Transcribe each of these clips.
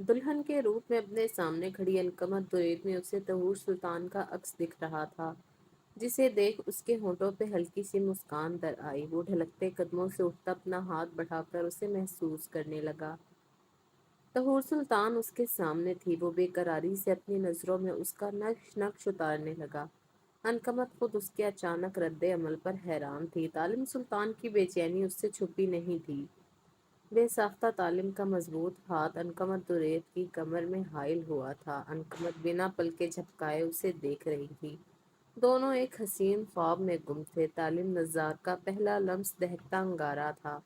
दुल्हन के रूप में अपने सामने खड़ी अलकमत दुरेर में उसे तहूर सुल्तान का अक्स दिख रहा था, जिसे देख उसके होठों पे हल्की सी मुस्कान दर आई। वो ढलकते कदमों से उठता अपना हाथ बढ़ाकर उसे महसूस करने लगा। तहूर सुल्तान उसके सामने थी। वो बेकरारी से अपनी नजरों में उसका नक्श नक्श उतारने लगा। अनकमत खुद उसके अचानक रद्दे अमल पर हैरान थी। तालिम सुल्तान की बेचैनी उससे छुपी नहीं थी। बेसाख्ता तालिम का मजबूत हाथ अनकमत दुरेत की कमर में हाइल हुआ था। अनकमत बिना पलके झपकाए उसे देख रही थी। दोनों एक हसीन ख्वाब में गुम थे। तालिम नज़ार का पहला लम्स दहकता अंगारा था।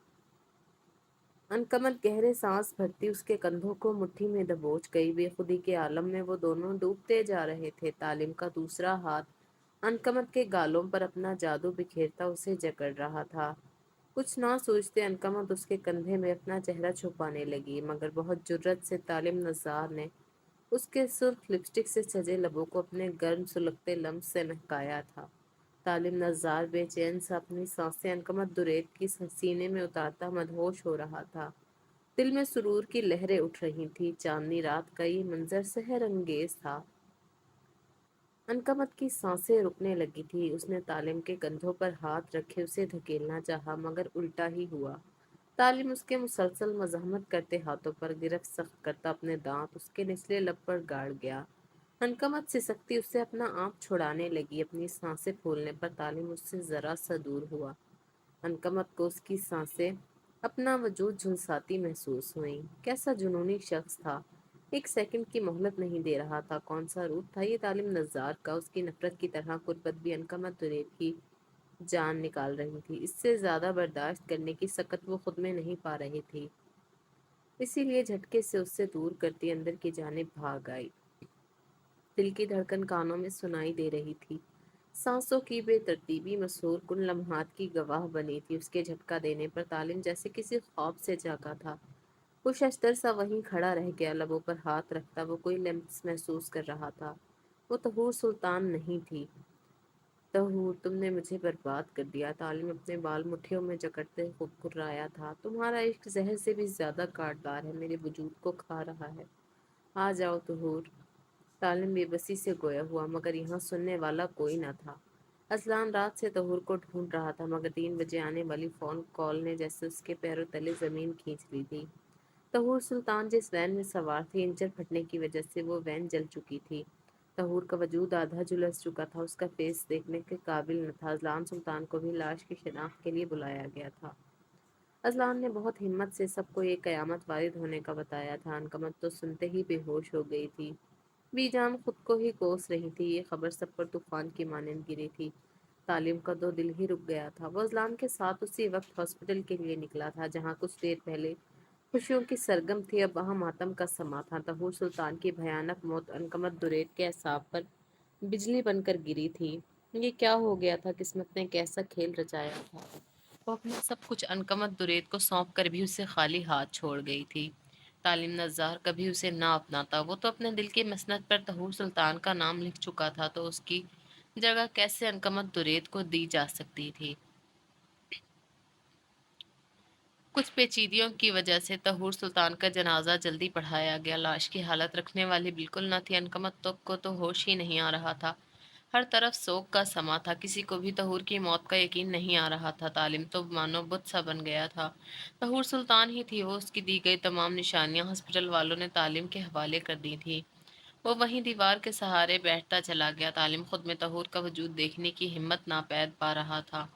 अनकमत गहरे सांस भरती उसके कंधों को मुट्ठी में दबोच गई। बेखुदी के आलम में वो दोनों डूबते जा रहे थे। तालिम का दूसरा हाथ अनकमत के गालों पर अपना जादू बिखेरता उसे जकड़ रहा था। कुछ ना सोचते अनकमत उसके कंधे में अपना चेहरा छुपाने लगी, मगर बहुत जुर्रत से तालिम नज़ार ने उसके सुर्ख लिपस्टिक से सजे लबों को अपने गर्म सुलगते लम्स से महकाया था। तालिम नज़ार बेचैन सा अपनी सांसें अनकमत दुरेत की सीने में उतारता मदहोश हो रहा था। दिल में सुरूर की लहरें उठ रही थी। चांदनी रात का ये मंजर सहर अंगेज था। अनकमत की सांसें रुकने लगी थी। उसने तालिम के कंधों पर हाथ रखे उसे धकेलना चाहा, मगर उल्टा ही हुआ। तालिम उसके मुसलसल मज़ाहमत करते हाथों पर गिरफ्त सख्त करता अपने दांत उसके निचले लब पर गाड़ गया। अनकमत सिसकती उससे अपना आप छुड़ाने लगी। अपनी सांसें फूलने पर तालिम उससे जरा सा दूर हुआ। अनकमत को उसकी सांसें अपना वजूद झुलसाती महसूस हुई। कैसा जुनूनी शख्स था! एक सेकंड की मोहलत नहीं दे रहा था। कौन सा रूप था ये तालिम नज़ार का! उसकी नफरत की तरह कुर्बत भी अनकमत दुरेर की जान निकाल रही थी। इससे ज्यादा बर्दाश्त करने की सकत वो खुद में नहीं पा रही थी। इसीलिए झटके से उससे दूर करती अंदर की जानिब भाग आई। दिल की धड़कन कानों में सुनाई दे रही थी। सांसों की बेतरतीबी मसूर कुन लम्हात की गवाह बनी थी। उसके झटका देने पर तालिम जैसे किसी ख्वाब से जागा था। वो शशदर सा वहीं खड़ा रह गया, लबों पर हाथ रखता वो कोई लम्स महसूस कर रहा था। वो तहूर सुल्तान नहीं थी। तहूर, तुमने मुझे बर्बाद कर दिया। तालिम अपने बाल मुट्ठियों में जकड़ते खूब कुर्राया था। तुम्हारा इश्क जहर से भी ज्यादा काटदार है, मेरे वजूद को खा रहा है। आ जाओ तहूर। तालिम बेबसी से गोया हुआ, मगर यहाँ सुनने वाला कोई न था। असलान रात से तहूर को ढूंढ रहा था, मगर 3 बजे आने वाली फोन कॉल ने जैसे उसके पैरों तले जमीन खींच ली थी। तहूर सुल्तान जिस वैन में सवार थी, इंजन फटने की वजह से वो वैन जल चुकी थी। तहूर का वजूद आधा झुलस चुका था। उसका फेस देखने के काबिल न था। अजलान सुल्तान को भी लाश की शिनाख्त के लिए बुलाया गया था। अजलान ने बहुत हिम्मत से सबको ये कयामत वारिद होने का बताया था। अनकमत तो सुनते ही बेहोश हो गई थी। बीजान खुद को ही कोस रही थी। ये खबर सब पर तूफान की मानंद गिरी थी। तालिम का तो दिल ही रुक गया था। वो अजलान के साथ उसी वक्त हॉस्पिटल के लिए निकला था, जहाँ कुछ देर पहले खुशियों की सरगम थी। अब वहाँ मातम का समा था। तहूर सुल्तान की भयानक मौत अनकमत दुरेत के एसाब पर बिजली बनकर गिरी थी। ये क्या हो गया था? किस्मत ने कैसा खेल रचाया था! वो अपना सब कुछ अनकमत दुरेत को सौंप कर भी उसे खाली हाथ छोड़ गई थी। तालिम नज़ार कभी उसे ना अपनाता। वो तो अपने दिल की मसनद पर तहूर सुल्तान का नाम लिख चुका था, तो उसकी जगह कैसे अनकमत दुरेत को दी जा सकती थी? कुछ पेचीदियों की वजह से तहूर सुल्तान का जनाजा जल्दी पढ़ाया गया। लाश की हालत रखने वाली बिल्कुल न थी। अनकमत को तो होश ही नहीं आ रहा था। हर तरफ सोग का समा था। किसी को भी तहूर की मौत का यकीन नहीं आ रहा था। तालिम तो मानो बुत सा बन गया था। तहूर सुल्तान ही थी वो। उसकी दी गई तमाम निशानियां हॉस्पिटल वालों ने तालिम के हवाले कर दी थी। वो वहीं दीवार के सहारे बैठता चला गया। तालिम खुद में तहूर का वजूद देखने की हिम्मत ना पैद पा रहा था।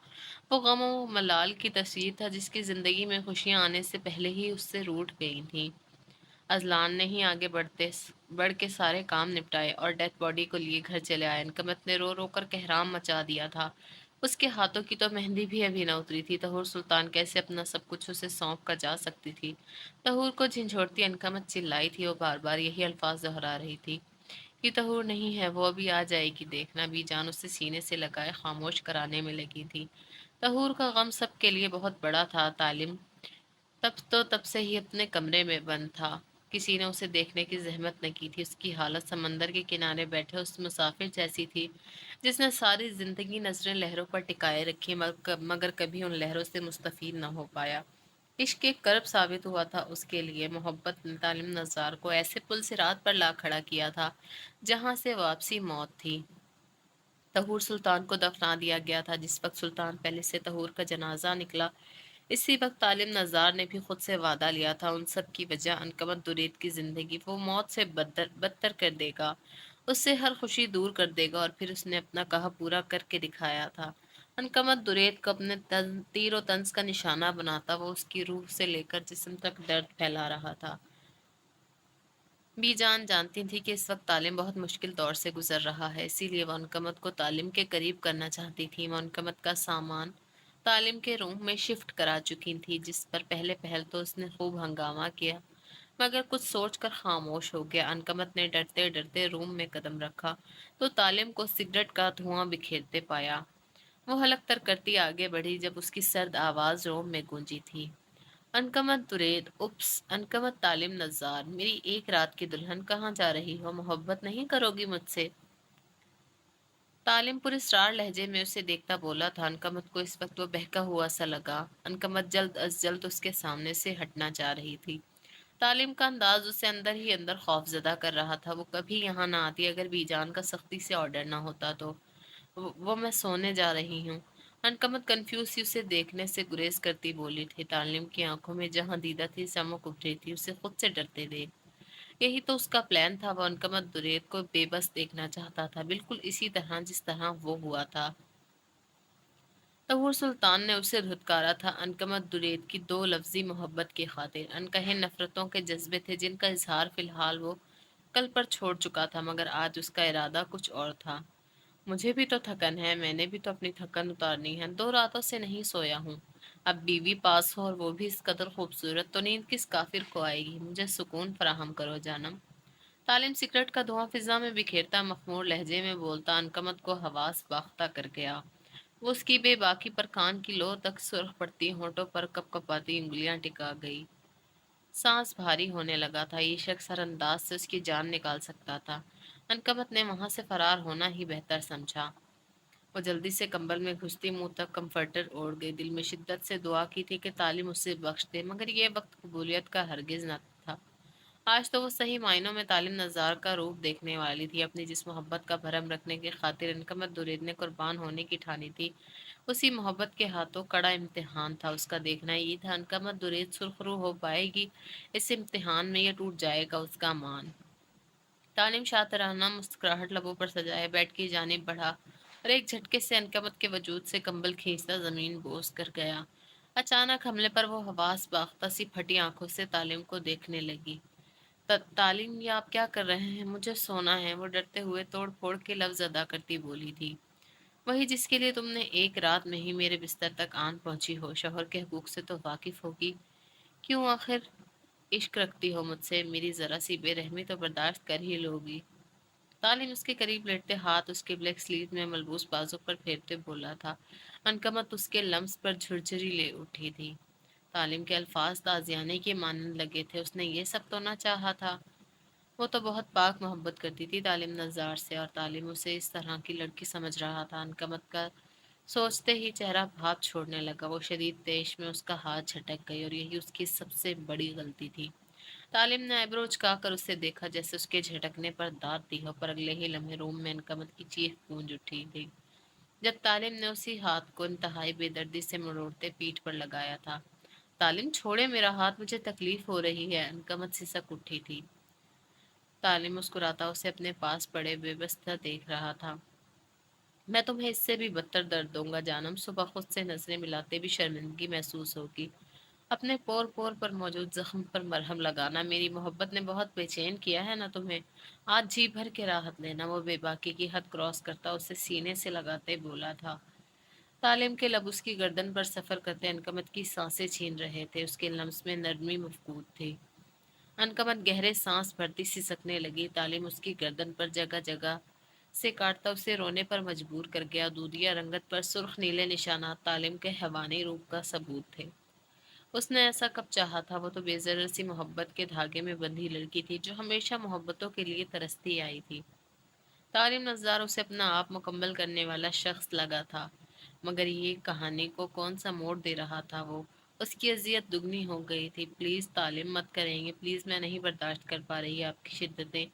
वो गम और मलाल की तस्वीर था, जिसकी जिंदगी में खुशियां आने से पहले ही उससे रूठ गई थी। अजलान ने ही आगे बढ़ के सारे काम निपटाए और डेथ बॉडी को लिए घर चले आए। अनकमत ने रो रो कर कहराम मचा दिया था। उसके हाथों की तो मेहंदी भी अभी न उतरी थी। तहूर सुल्तान कैसे अपना सब कुछ उसे सौंप कर जा सकती थी? तहूर को झिझोड़ती अनकमत चिल्लाई थी। वो बार बार यही अल्फाज दोहरा रही थी कि तहूर नहीं है, वो अभी आ जाएगी, देखना। बीजान उसे सीने से लगाए खामोश कराने में लगी थी। तहूर का गम सबके लिए बहुत बड़ा था। तालिम तब से ही अपने कमरे में बंद था। किसी ने उसे देखने की जहमत न की थी। उसकी हालत समंदर के किनारे बैठे उस मुसाफिर जैसी थी, जिसने सारी जिंदगी नजरें लहरों पर टिकाए रखी, मगर कभी उन लहरों से मुस्तफीद न हो पाया। عشق ایک کرب ثابت ہوا تھا اس کے لیے۔ محبت نے طالب نزار کو ایسے پل صراط پر لا کھڑا کیا تھا جہاں سے واپسی موت تھی۔ طہور سلطان کو دفنا دیا گیا تھا۔ جس وقت سلطان پہلے سے طہور کا جنازہ نکلا، اسی وقت طالب نزار نے بھی خود سے وعدہ لیا تھا ان سب کی وجہ عنقمت درید کی زندگی وہ موت سے بدتر کر دے گا، اس سے ہر خوشی دور کر دے گا، اور پھر اس نے اپنا کہا پورا کر کے دکھایا تھا۔ عنقمت درید کو اپنے تیر و طنز کا نشانہ بناتا وہ اس کی روح سے لے کر جسم تک درد پھیلا رہا تھا۔ بی جان جانتی تھی کہ اس وقت تعلیم بہت مشکل دور سے گزر رہا ہے، اسی لیے وہ عنقمت کو تعلیم کے قریب کرنا چاہتی تھی۔ وہ عنقمت کا سامان تعلیم کے روم میں شفٹ کرا چکی تھی، جس پر پہلے پہل تو اس نے خوب ہنگامہ کیا، مگر کچھ سوچ کر خاموش ہو گیا۔ عنقمت نے ڈرتے ڈرتے روم میں قدم رکھا تو تعلیم کو سگریٹ کا دھواں بکھیرتے پایا۔ وہ حلق تر کرتی آگے بڑھی جب اس کی سرد آواز روم میں گونجی تھی۔ عنقمت درید، اپس، عنقمت طالب نزار، میری ایک رات کی دلہن کہاں جا رہی ہو؟ محبت نہیں کرو گی مجھ سے؟ طالب پر اسرار لہجے میں اسے دیکھتا بولا تھا۔ عنقمت کو اس وقت وہ بہکا ہوا سا لگا۔ عنقمت جلد از جلد اس کے سامنے سے ہٹنا چاہ رہی تھی۔ تعلیم کا انداز اسے اندر ہی اندر خوف زدہ کر رہا تھا۔ وہ کبھی یہاں نہ آتی اگر بی جان کا سختی سے آرڈر نہ ہوتا تو۔ وہ میں سونے جا رہی ہوں۔ عنقمت کنفیوز سی اسے دیکھنے سے گریز کرتی بولی تھی۔ تعلیم کی آنکھوں میں جہاں دیدہ تھی چمک ابھری تھی، اسے خود سے ڈرتے دیکھ۔ یہی تو اس کا پلان تھا۔ وہ عنقمت درید کو بے بس دیکھنا چاہتا تھا، بالکل اسی طرح جس طرح وہ ہوا تھا۔ طہور سلطان نے اسے دھتکارا تھا عنقمت درید کی دو لفظی محبت کی خاطر۔ انکہے نفرتوں کے جذبے تھے جن کا اظہار فی الحال وہ کل پر چھوڑ چکا تھا، مگر آج اس کا ارادہ کچھ اور تھا۔ مجھے بھی تو تھکن ہے، میں نے بھی تو اپنی تھکن اتارنی ہے، 2 راتوں سے نہیں سویا ہوں۔ اب بیوی پاس ہو اور وہ بھی اس قدر خوبصورت تو نیند کس کافر کو آئے گی؟ مجھے سکون فراہم کرو جانم۔ تعلیم سگریٹ کا دھواں فضا میں بکھیرتا مخمور لہجے میں بولتا عنقمت کو حواس باختہ کر گیا۔ وہ اس کی بے باکی پر کان کی لو تک سرخ پڑتی ہونٹوں پر کپ کپاتی انگلیاں ٹکا گئی۔ سانس بھاری ہونے لگا تھا۔ یہ شخص ہر انداز سے اس کی جان نکال سکتا تھا۔ عنقمت نے وہاں سے فرار ہونا ہی بہتر سمجھا۔ وہ جلدی سے کمبل میں گھستی منہ تک کمفرٹر اوڑھ گئی۔ دل میں شدت سے دعا کی تھی کہ تعلیم اسے بخش دے، مگر یہ وقت قبولیت کا ہرگز نہ تھا۔ آج تو وہ صحیح معنوں میں طالب نزار کا روپ دیکھنے والی تھی۔ اپنی جس محبت کا بھرم رکھنے کی خاطر عنقمت درید نے قربان ہونے کی ٹھانی تھی، اسی محبت کے ہاتھوں کڑا امتحان تھا اس کا۔ دیکھنا یہ تھا عنقمت درید سرخرو ہو پائے گی، اس امتحان میں، یا ٹوٹ جائے گا اس کا مان۔ تعلیم شاطرانہ مسکراہٹ لبوں پر سجائے بیڈ کی جانب بڑھا اور ایک جھٹکے سے عنقمت کے وجود سے کمبل کھینچتا زمین بوس کر گیا۔ اچانک حملے پر وہ حواس باختہ سی پھٹی آنکھوں سے تعلیم کو دیکھنے لگی۔ تعلیم، یہ آپ کیا کر رہے ہیں؟ مجھے سونا ہے، وہ ڈرتے ہوئے توڑ پھوڑ کے لفظ ادا کرتی بولی تھی۔ وہی جس کے لیے تم نے ایک رات میں ہی میرے بستر تک آن پہنچی ہو، شوہر کے حقوق سے تو واقف ہوگی۔ کیوں آخر عشق رکھتی ہو مجھ سے؟ میری ذرا سی بے رحمی تو برداشت کر ہی لوگی۔ تعلیم اس کے قریب لیٹتے ہاتھ اس کے بلیک سلیٹ میں ملبوس بازو پر پھیرتے بولا تھا۔ عنقمت اس کے لمس پر جھرجھری لے اٹھی تھی۔ تعلیم کے الفاظ تازیانے کے مانند لگے تھے۔ اس نے یہ سب تو نہ چاہا تھا۔ وہ تو بہت پاک محبت کرتی تھی تعلیم نزار سے، اور تعلیم اسے اس طرح کی لڑکی سمجھ رہا تھا۔ عنقمت کا سوچتے ہی چہرہ بھاپ چھوڑنے لگا۔ وہ شدید تیش میں اس کا ہاتھ جھٹک گئی، اور یہی اس کی سب سے بڑی غلطی تھی۔ تعلیم نے آئیبرو اچکا کر اسے دیکھا جیسے اس کے جھٹکنے پر داد دی ہو، پر اگلے ہی لمحے روم میں عنقمت کی چیخ گونج اٹھی تھی جب تعلیم نے اسی ہاتھ کو انتہائی بے دردی سے مروڑتے پیٹھ پر لگایا تھا۔ تعلیم چھوڑے میرا ہاتھ، مجھے تکلیف ہو رہی ہے۔ عنقمت سسک اٹھی تھی۔ تعلیم مسکراتا اسے اپنے پاس پڑے بے بس دیکھ رہا تھا۔ میں تمہیں اس سے بھی بدتر درد دوں گا جانم، صبح خود سے نظریں ملاتے بھی شرمندگی محسوس ہوگی۔ اپنے پور پور پر موجود زخم پر مرہم لگانا، میری محبت نے بہت بے چین کیا ہے نا تمہیں؟ آج جی بھر کے راحت لینا۔ وہ بے باکی کی حد کراس کرتا اسے سینے سے لگاتے بولا تھا۔ تعلیم کے لب اس کی گردن پر سفر کرتے عنقمت کی سانسیں چھین رہے تھے، اس کے لمس میں نرمی مفقود تھی۔ عنقمت گہرے سانس بھرتی سسکنے لگی۔ تعلیم اس کی گردن پر جگہ جگہ سے کاٹتا اسے رونے پر مجبور کر گیا۔ دودھیا رنگت پر سرخ نیلے نشانات تعلیم کے حیوانی روپ کا ثبوت تھے۔ اس نے ایسا کب چاہا تھا؟ وہ تو بے ضرر سی محبت کے دھاگے میں بندھی لڑکی تھی جو ہمیشہ محبتوں کے لیے ترستی آئی تھی۔ تعلیم نظار اسے اپنا آپ مکمل کرنے والا شخص لگا تھا، مگر یہ کہانی کو کون سا موڑ دے رہا تھا وہ؟ اس کی اذیت دگنی ہو گئی تھی۔ پلیز تعلیم مت کریں گے، پلیز، میں نہیں برداشت کر پا رہی آپ کی شدتیں،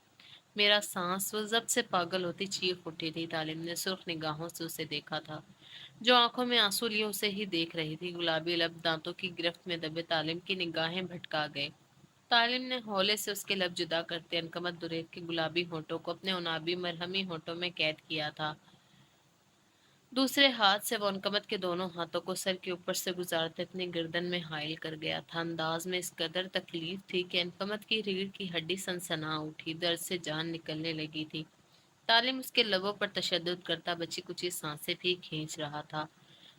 میرا سانس۔ وہ ضبط سے پاگل ہوتی چیخ اٹھی تھی۔ تعلیم نے سرخ نگاہوں سے اسے دیکھا تھا، جو آنکھوں میں آنسو لیے اسے ہی دیکھ رہی تھی۔ گلابی لب دانتوں کی گرفت میں دبے تعلیم کی نگاہیں بھٹکا گئے۔ تعلیم نے ہولے سے اس کے لب جدا کرتے عنقمت درید کے گلابی ہونٹوں کو اپنے عنابی مرہمی ہونٹوں میں قید کیا تھا۔ دوسرے ہاتھ سے وہ عنقمت کے دونوں ہاتھوں کو سر کے اوپر سے گزارتے اپنی گردن میں حائل کر گیا تھا۔ انداز میں اس قدر تکلیف تھی کہ عنقمت کی ریڑھ کی ہڈی سنسنا اٹھی، درد سے جان نکلنے لگی تھی۔ تعلیم اس کے لبوں پر تشدد کرتا بچی کچی سانسیں بھی کھینچ رہا تھا۔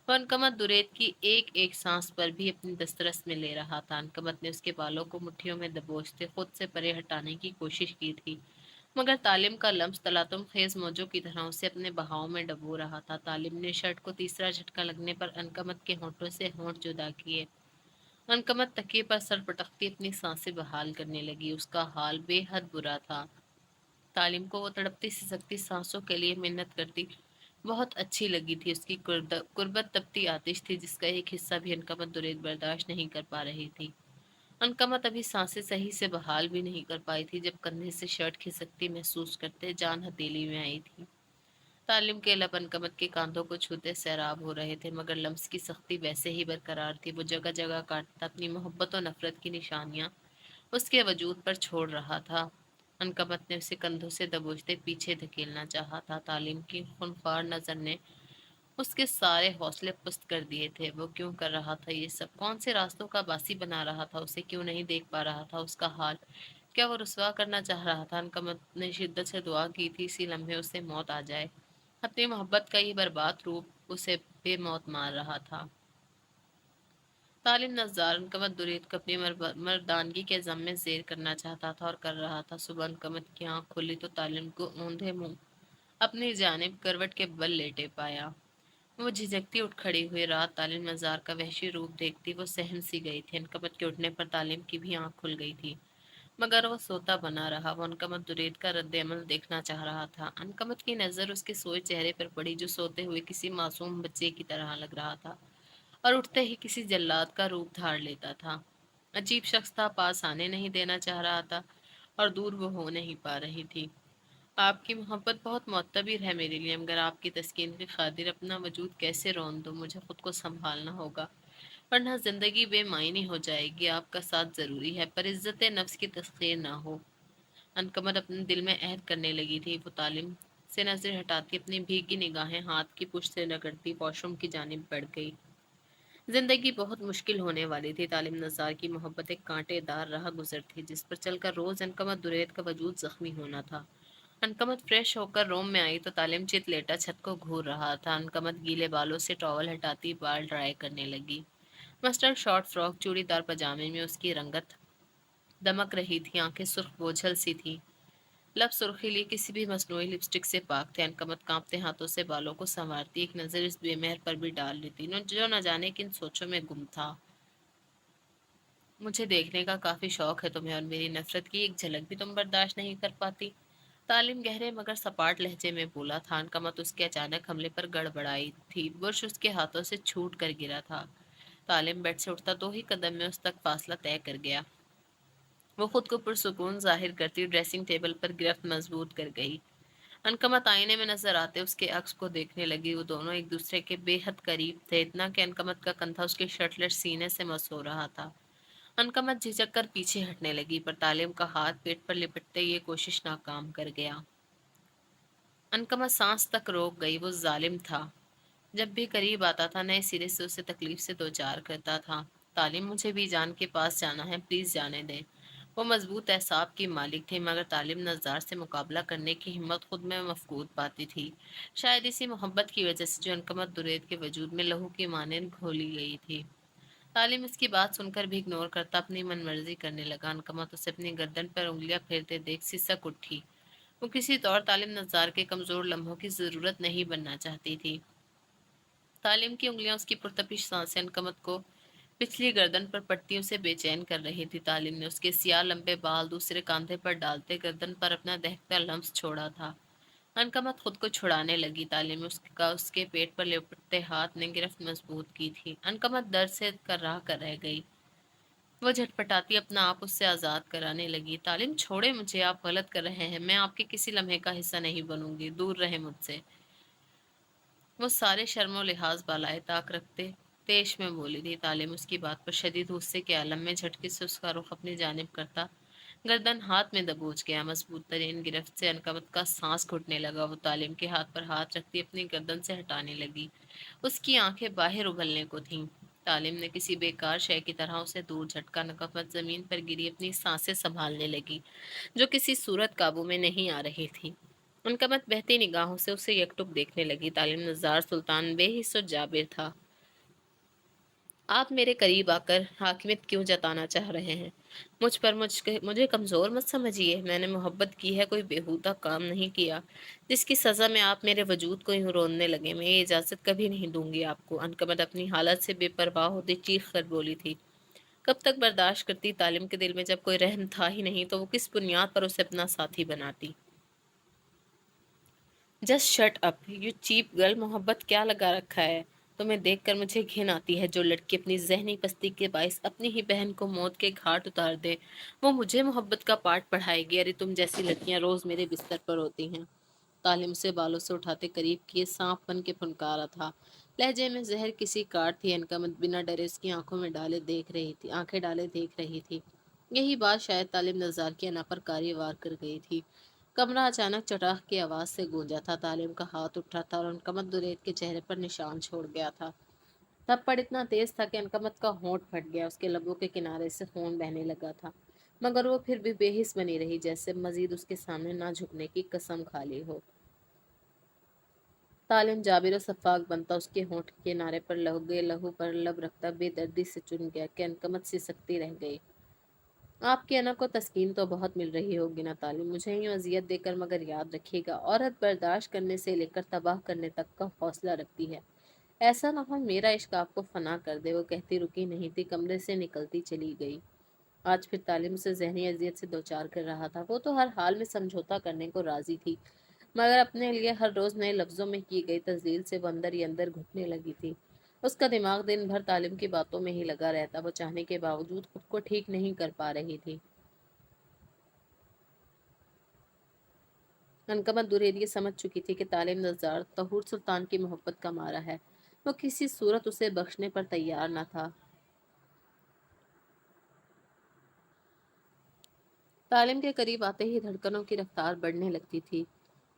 وہ عنقمت درید کی ایک ایک سانس پر بھی اپنی دسترس میں لے رہا تھا۔ عنقمت نے اس کے بالوں کو مٹھیوں میں دبوچتے خود سے پرے ہٹانے کی کوشش کی تھی، مگر تعلیم کا لمس تلاطم خیز موجوں کی طرح اسے اپنے بہاؤ میں ڈبو رہا تھا۔ تعلیم نے شرٹ کو تیسرا جھٹکا لگنے پر عنقمت کے ہونٹوں سے ہونٹ جدا کیے۔ عنقمت تکیے پر سر پٹکتی اپنی سانسیں بحال کرنے لگی۔ اس کا حال بے حد برا تھا۔ تعلیم کو وہ تڑپتی سسکتی سانسوں کے لیے منت کرتی بہت اچھی لگی تھی۔ اس کی قربت تپتی آتش تھی جس کا ایک حصہ بھی عنقمت درید برداشت نہیں کر پا رہی تھی۔ عنقمت ابھی سانسیں صحیح سے بحال بھی نہیں کر پائی تھی جب کندھے سے شرٹ کھسکتی محسوس کرتے جان ہتھیلی میں آئی تھی۔ تعلیم کے لب عنقمت کے کاندھوں کو چھوتے سیراب ہو رہے تھے، مگر لمس کی سختی ویسے ہی برقرار تھی۔ وہ جگہ جگہ کاٹتا اپنی محبت و نفرت کی نشانیاں اس کے وجود پر چھوڑ رہا تھا۔ عنقمت نے اسے کندھوں سے دبوچتے پیچھے دھکیلنا چاہا تھا۔ تعلیم کی خونخوار نظر نے اس کے سارے حوصلے پست کر دیے تھے۔ وہ کیوں کر رہا تھا یہ سب؟ کون سے راستوں کا باسی بنا رہا تھا؟ اسے کیوں نہیں دیکھ پا رہا تھا اس کا حال؟ کیا وہ رسوا کرنا چاہ رہا تھا؟ عنقمت نے شدت سے دعا کی تھی اسی لمحے اسے موت آ جائے۔ اپنی محبت کا یہ برباد روپ اسے بے موت مار رہا تھا۔ تعلیم نظار عنقمت درید کو اپنی مردانگی کے ضم میں زیر کرنا چاہتا تھا اور کر رہا تھا۔ صبح عنقمت کی آنکھ کھلی تو تعلیم کو اوندھے منہ اپنی جانب کروٹ کے بل لیٹے پایا۔ وہ جھجکتی اٹھ کھڑی ہوئی۔ رات تعلیم نظار کا وحشی روپ دیکھتی وہ سہم سی گئی تھی۔ عنقمت کے اٹھنے پر تعلیم کی بھی آنکھ کھل گئی تھی، مگر وہ سوتا بنا رہا۔ وہ عنقمت درید کا رد عمل دیکھنا چاہ رہا تھا۔ عنقمت کی نظر اس کے سوئے چہرے پر پڑی جو سوتے ہوئے کسی معصوم بچے کی طرح لگ رہا تھا اور اٹھتے ہی کسی جلاد کا روپ دھار لیتا تھا۔ عجیب شخص تھا، پاس آنے نہیں دینا چاہ رہا تھا اور دور وہ ہو نہیں پا رہی تھی۔ آپ کی محبت بہت معتبر ہے میرے لیے، مگر آپ کی تسکین کی خاطر اپنا وجود کیسے رون دوں؟ مجھے خود کو سنبھالنا ہوگا، ورنہ زندگی بے معنی ہو جائے گی۔ آپ کا ساتھ ضروری ہے، پر عزت نفس کی تسخیر نہ ہو۔ عنقمت اپنے دل میں عہد کرنے لگی تھی۔ وہ تعلیم سے نظر ہٹاتی اپنی بھیگی نگاہیں ہاتھ کی پشت سے رگڑتی واش روم کی جانب بڑھ گئی۔ زندگی بہت مشکل ہونے والی تھی۔ تعلیم نثار کی محبت ایک کانٹے دار راہ گزر تھی جس پر چل کر روز عنقمت درید کا وجود زخمی ہونا تھا۔ عنقمت فریش ہو کر روم میں آئی تو تعلیم چت لیٹا چھت کو گھور رہا تھا۔ عنقمت گیلے بالوں سے ٹاول ہٹاتی بال ڈرائی کرنے لگی۔ مسٹرڈ شارٹ فراک چوڑی دار پاجامے میں اس کی رنگت دمک رہی تھی، آنکھیں سرخ بوجھل سی تھی، لب سرخی لی کسی بھی مصنوعی لپسٹک سے پاک تھے۔ عنقمت کانپتے ہاتھوں سے بالوں کو سنوارتی ایک نظر اس بے مہر پر بھی ڈال لیتی جو نہ جانے کن سوچوں میں گم تھا۔ مجھے دیکھنے کا کافی شوق ہے تمہیں، اور میری نفرت کی ایک جھلک بھی تم برداشت نہیں کر پاتی؟ تعلیم گہرے مگر سپاٹ لہجے میں بولا تھا۔ عنقمت اس کے اچانک حملے پر گڑبڑائی تھی۔ برش اس کے ہاتھوں سے چھوٹ کر گرا تھا۔ تعلیم بیڈ سے اٹھتا 2 ہی قدم میں اس تک فاصلہ طے کر گیا۔ وہ خود کو پرسکون ظاہر کرتی ڈریسنگ ٹیبل پر گرفت مضبوط کر گئی۔ عنقمت آئینے میں نظر آتے اس کے عکس کو دیکھنے لگی۔ وہ دونوں ایک دوسرے کے بے حد قریب تھے، اتنا کہ عنقمت کا کندھا اس کے شرٹلیس سینے سے مس ہو رہا تھا۔ عنقمت جھجک کر پیچھے ہٹنے لگی، پر تعلیم کا ہاتھ پیٹ پر لپٹتے یہ کوشش ناکام کر گیا۔ عنقمت سانس تک روک گئی۔ وہ ظالم تھا، جب بھی قریب آتا تھا نئے سرے سے اسے تکلیف سے دوچار کرتا تھا۔ تعلیم مجھے بھی جان کے پاس جانا ہے، پلیز جانے دیں۔ وہ مضبوط اعصاب کی مالک تھی، مگر تعلیم نظار سے مقابلہ کرنے کی ہمت خود میں مفقود پاتی تھی، شاید اسی محبت کی وجہ سے جو عنقمت درید کے وجود میں لہو کی مانند گھولی گئی تھی۔ تعلیم اس کی بات سن کر بھی اگنور کرتا اپنی من مرضی کرنے لگا۔ عنقمت اسے اپنی گردن پر انگلیاں پھیرتے دیکھ سسک اٹھی۔ وہ کسی طور تعلیم نظار کے کمزور لمحوں کی ضرورت نہیں بننا چاہتی تھی۔ تعلیم کی انگلیاں اس کی پرتپش سانسیں عنقمت کو پچھلی گردن پر پٹیوں سے بے چین کر رہی تھی۔ تعلیم نے اس کے سیاہ لمبے بال دوسرے کاندھے پر ڈالتے گردن پر اپنا دہکتا لمس چھوڑا تھا۔ अनकमत खुद को छुड़ाने लगी। तालिम उसका उसके पेट पर लिपटते हाथ ने गिरफ्त मजबूत की थी। अनकमत दर्द से कर्राह कर रह गई। वो झटपटाती अपना आप उससे आज़ाद कराने लगी। तालिम छोड़े मुझे, आप गलत कर रहे हैं, मैं आपके किसी लम्हे का हिस्सा नहीं बनूंगी, दूर रहे मुझसे। वो सारे शर्मो लिहाज बालाए ताक रखते तेश में बोली थी। तालिम उसकी बात पर शदीद गुस्से के आलम में झटके से उसका रुख अपनी जानिब करता गर्दन हाथ में दबोच गया। मजबूत तरीन गिरफ्त से अनकमत का सांस घुटने लगा। वो तालिम के हाथ पर हाथ रखती अपनी गर्दन से हटाने लगी। उसकी आंखें बाहर उगलने को थीं। तालिम ने किसी बेकार शय की तरह उसे दूर झटका। नकफत जमीन पर गिरी अपनी सांसें संभालने लगी, जो किसी सूरत काबू में नहीं आ रही थी। अनकमत बहती निगाहों से उसे यकटुक देखने लगी। तालिम नज़ार सुल्तान बेहिस और जाबिर था। आप मेरे करीब आकर हाकिमियत क्यों जताना चाह रहे हैं? मुझे कमज़ोर मत समझिए। मैंने मोहब्बत की है, कोई बेहूदा काम नहीं किया जिसकी सज़ा में आप मेरे वजूद को यूं रोनने लगे। मैं ये इजाज़त कभी नहीं दूंगी आपको। अनकमत अपनी हालत से बेपरवाह होती चीख कर बोली थी। कब तक बर्दाश्त करती? तालिम के दिल में जब कोई रहम था ही नहीं तो वो किस बुनियाद पर उसे अपना साथी बनाती? Just shut up you cheap girl. मोहब्बत क्या लगा रखा है? तुम्हें देखकर मुझे घिन आती है। जो लड़की अपनी जहनी पस्ती के बायस अपनी ही बहन को मौत के घाट उतार दे, वो मुझे मोहब्बत का पाठ पढ़ाएगी। अरे तुम जैसी लड़कियां रोज मेरे बिस्तर पर होती हैं। तालिम से बालों से उठाते करीब किए सांप बन के फुनकारा था। लहजे में जहर किसी काट थी। अनकमत बिना डरे उसकी आंखें डाले देख रही थी। यही बात शायद तालिम नज़ार की अना पर कार्यवार कर गई थी। कमरा अचानक चटाख की आवाज से गूंजा था। तालिम का हाथ उठा था और अनकमत दुरेद के चेहरे पर निशान छोड़ गया था। थप्पड़ इतना तेज था कि अनकमत का होंठ फट गया। उसके लबों के किनारे से खून बहने लगा था, मगर वो फिर भी बेहिस बनी रही, जैसे मजीद उसके सामने ना झुकने की कसम खा ली हो। तालिम जाबिर और सफाक बनता उसके होंठ के किनारे पर लहू पर लब रखता बेदर्दी से चुन गया कि अनकमत सी सकती रह गई। आपकी अना को तस्कीन तो बहुत मिल रही होगी ना तालिम, मुझे यूँ अजियत देकर, मगर याद रखिएगा औरत बर्दाश्त करने से लेकर तबाह करने तक का हौसला रखती है। ऐसा ना हो मेरा इश्क आपको फना कर दे। वो कहती रुकी नहीं थी, कमरे से निकलती चली गई। आज फिर तालिम से जहनी अजियत से दो चार कर रहा था। वो तो हर हाल में समझौता करने को राजी थी, मगर अपने लिए हर रोज नए लफ्जों में की गई तजलील से वो अंदर ही अंदर घुटने लगी थी। उसका दिमाग दिन भर तालिम की बातों में ही लगा रहता। वो चाहने के बावजूद खुद को ठीक नहीं कर पा रही थी। अनकमत दुरेर ये समझ चुकी थी कि तालिम नज़ार तहूर सुल्तान की मोहब्बत का मारा है। वो किसी सूरत उसे बख्शने पर तैयार न था। तालिम के करीब आते ही धड़कनों की रफ्तार बढ़ने लगती थी।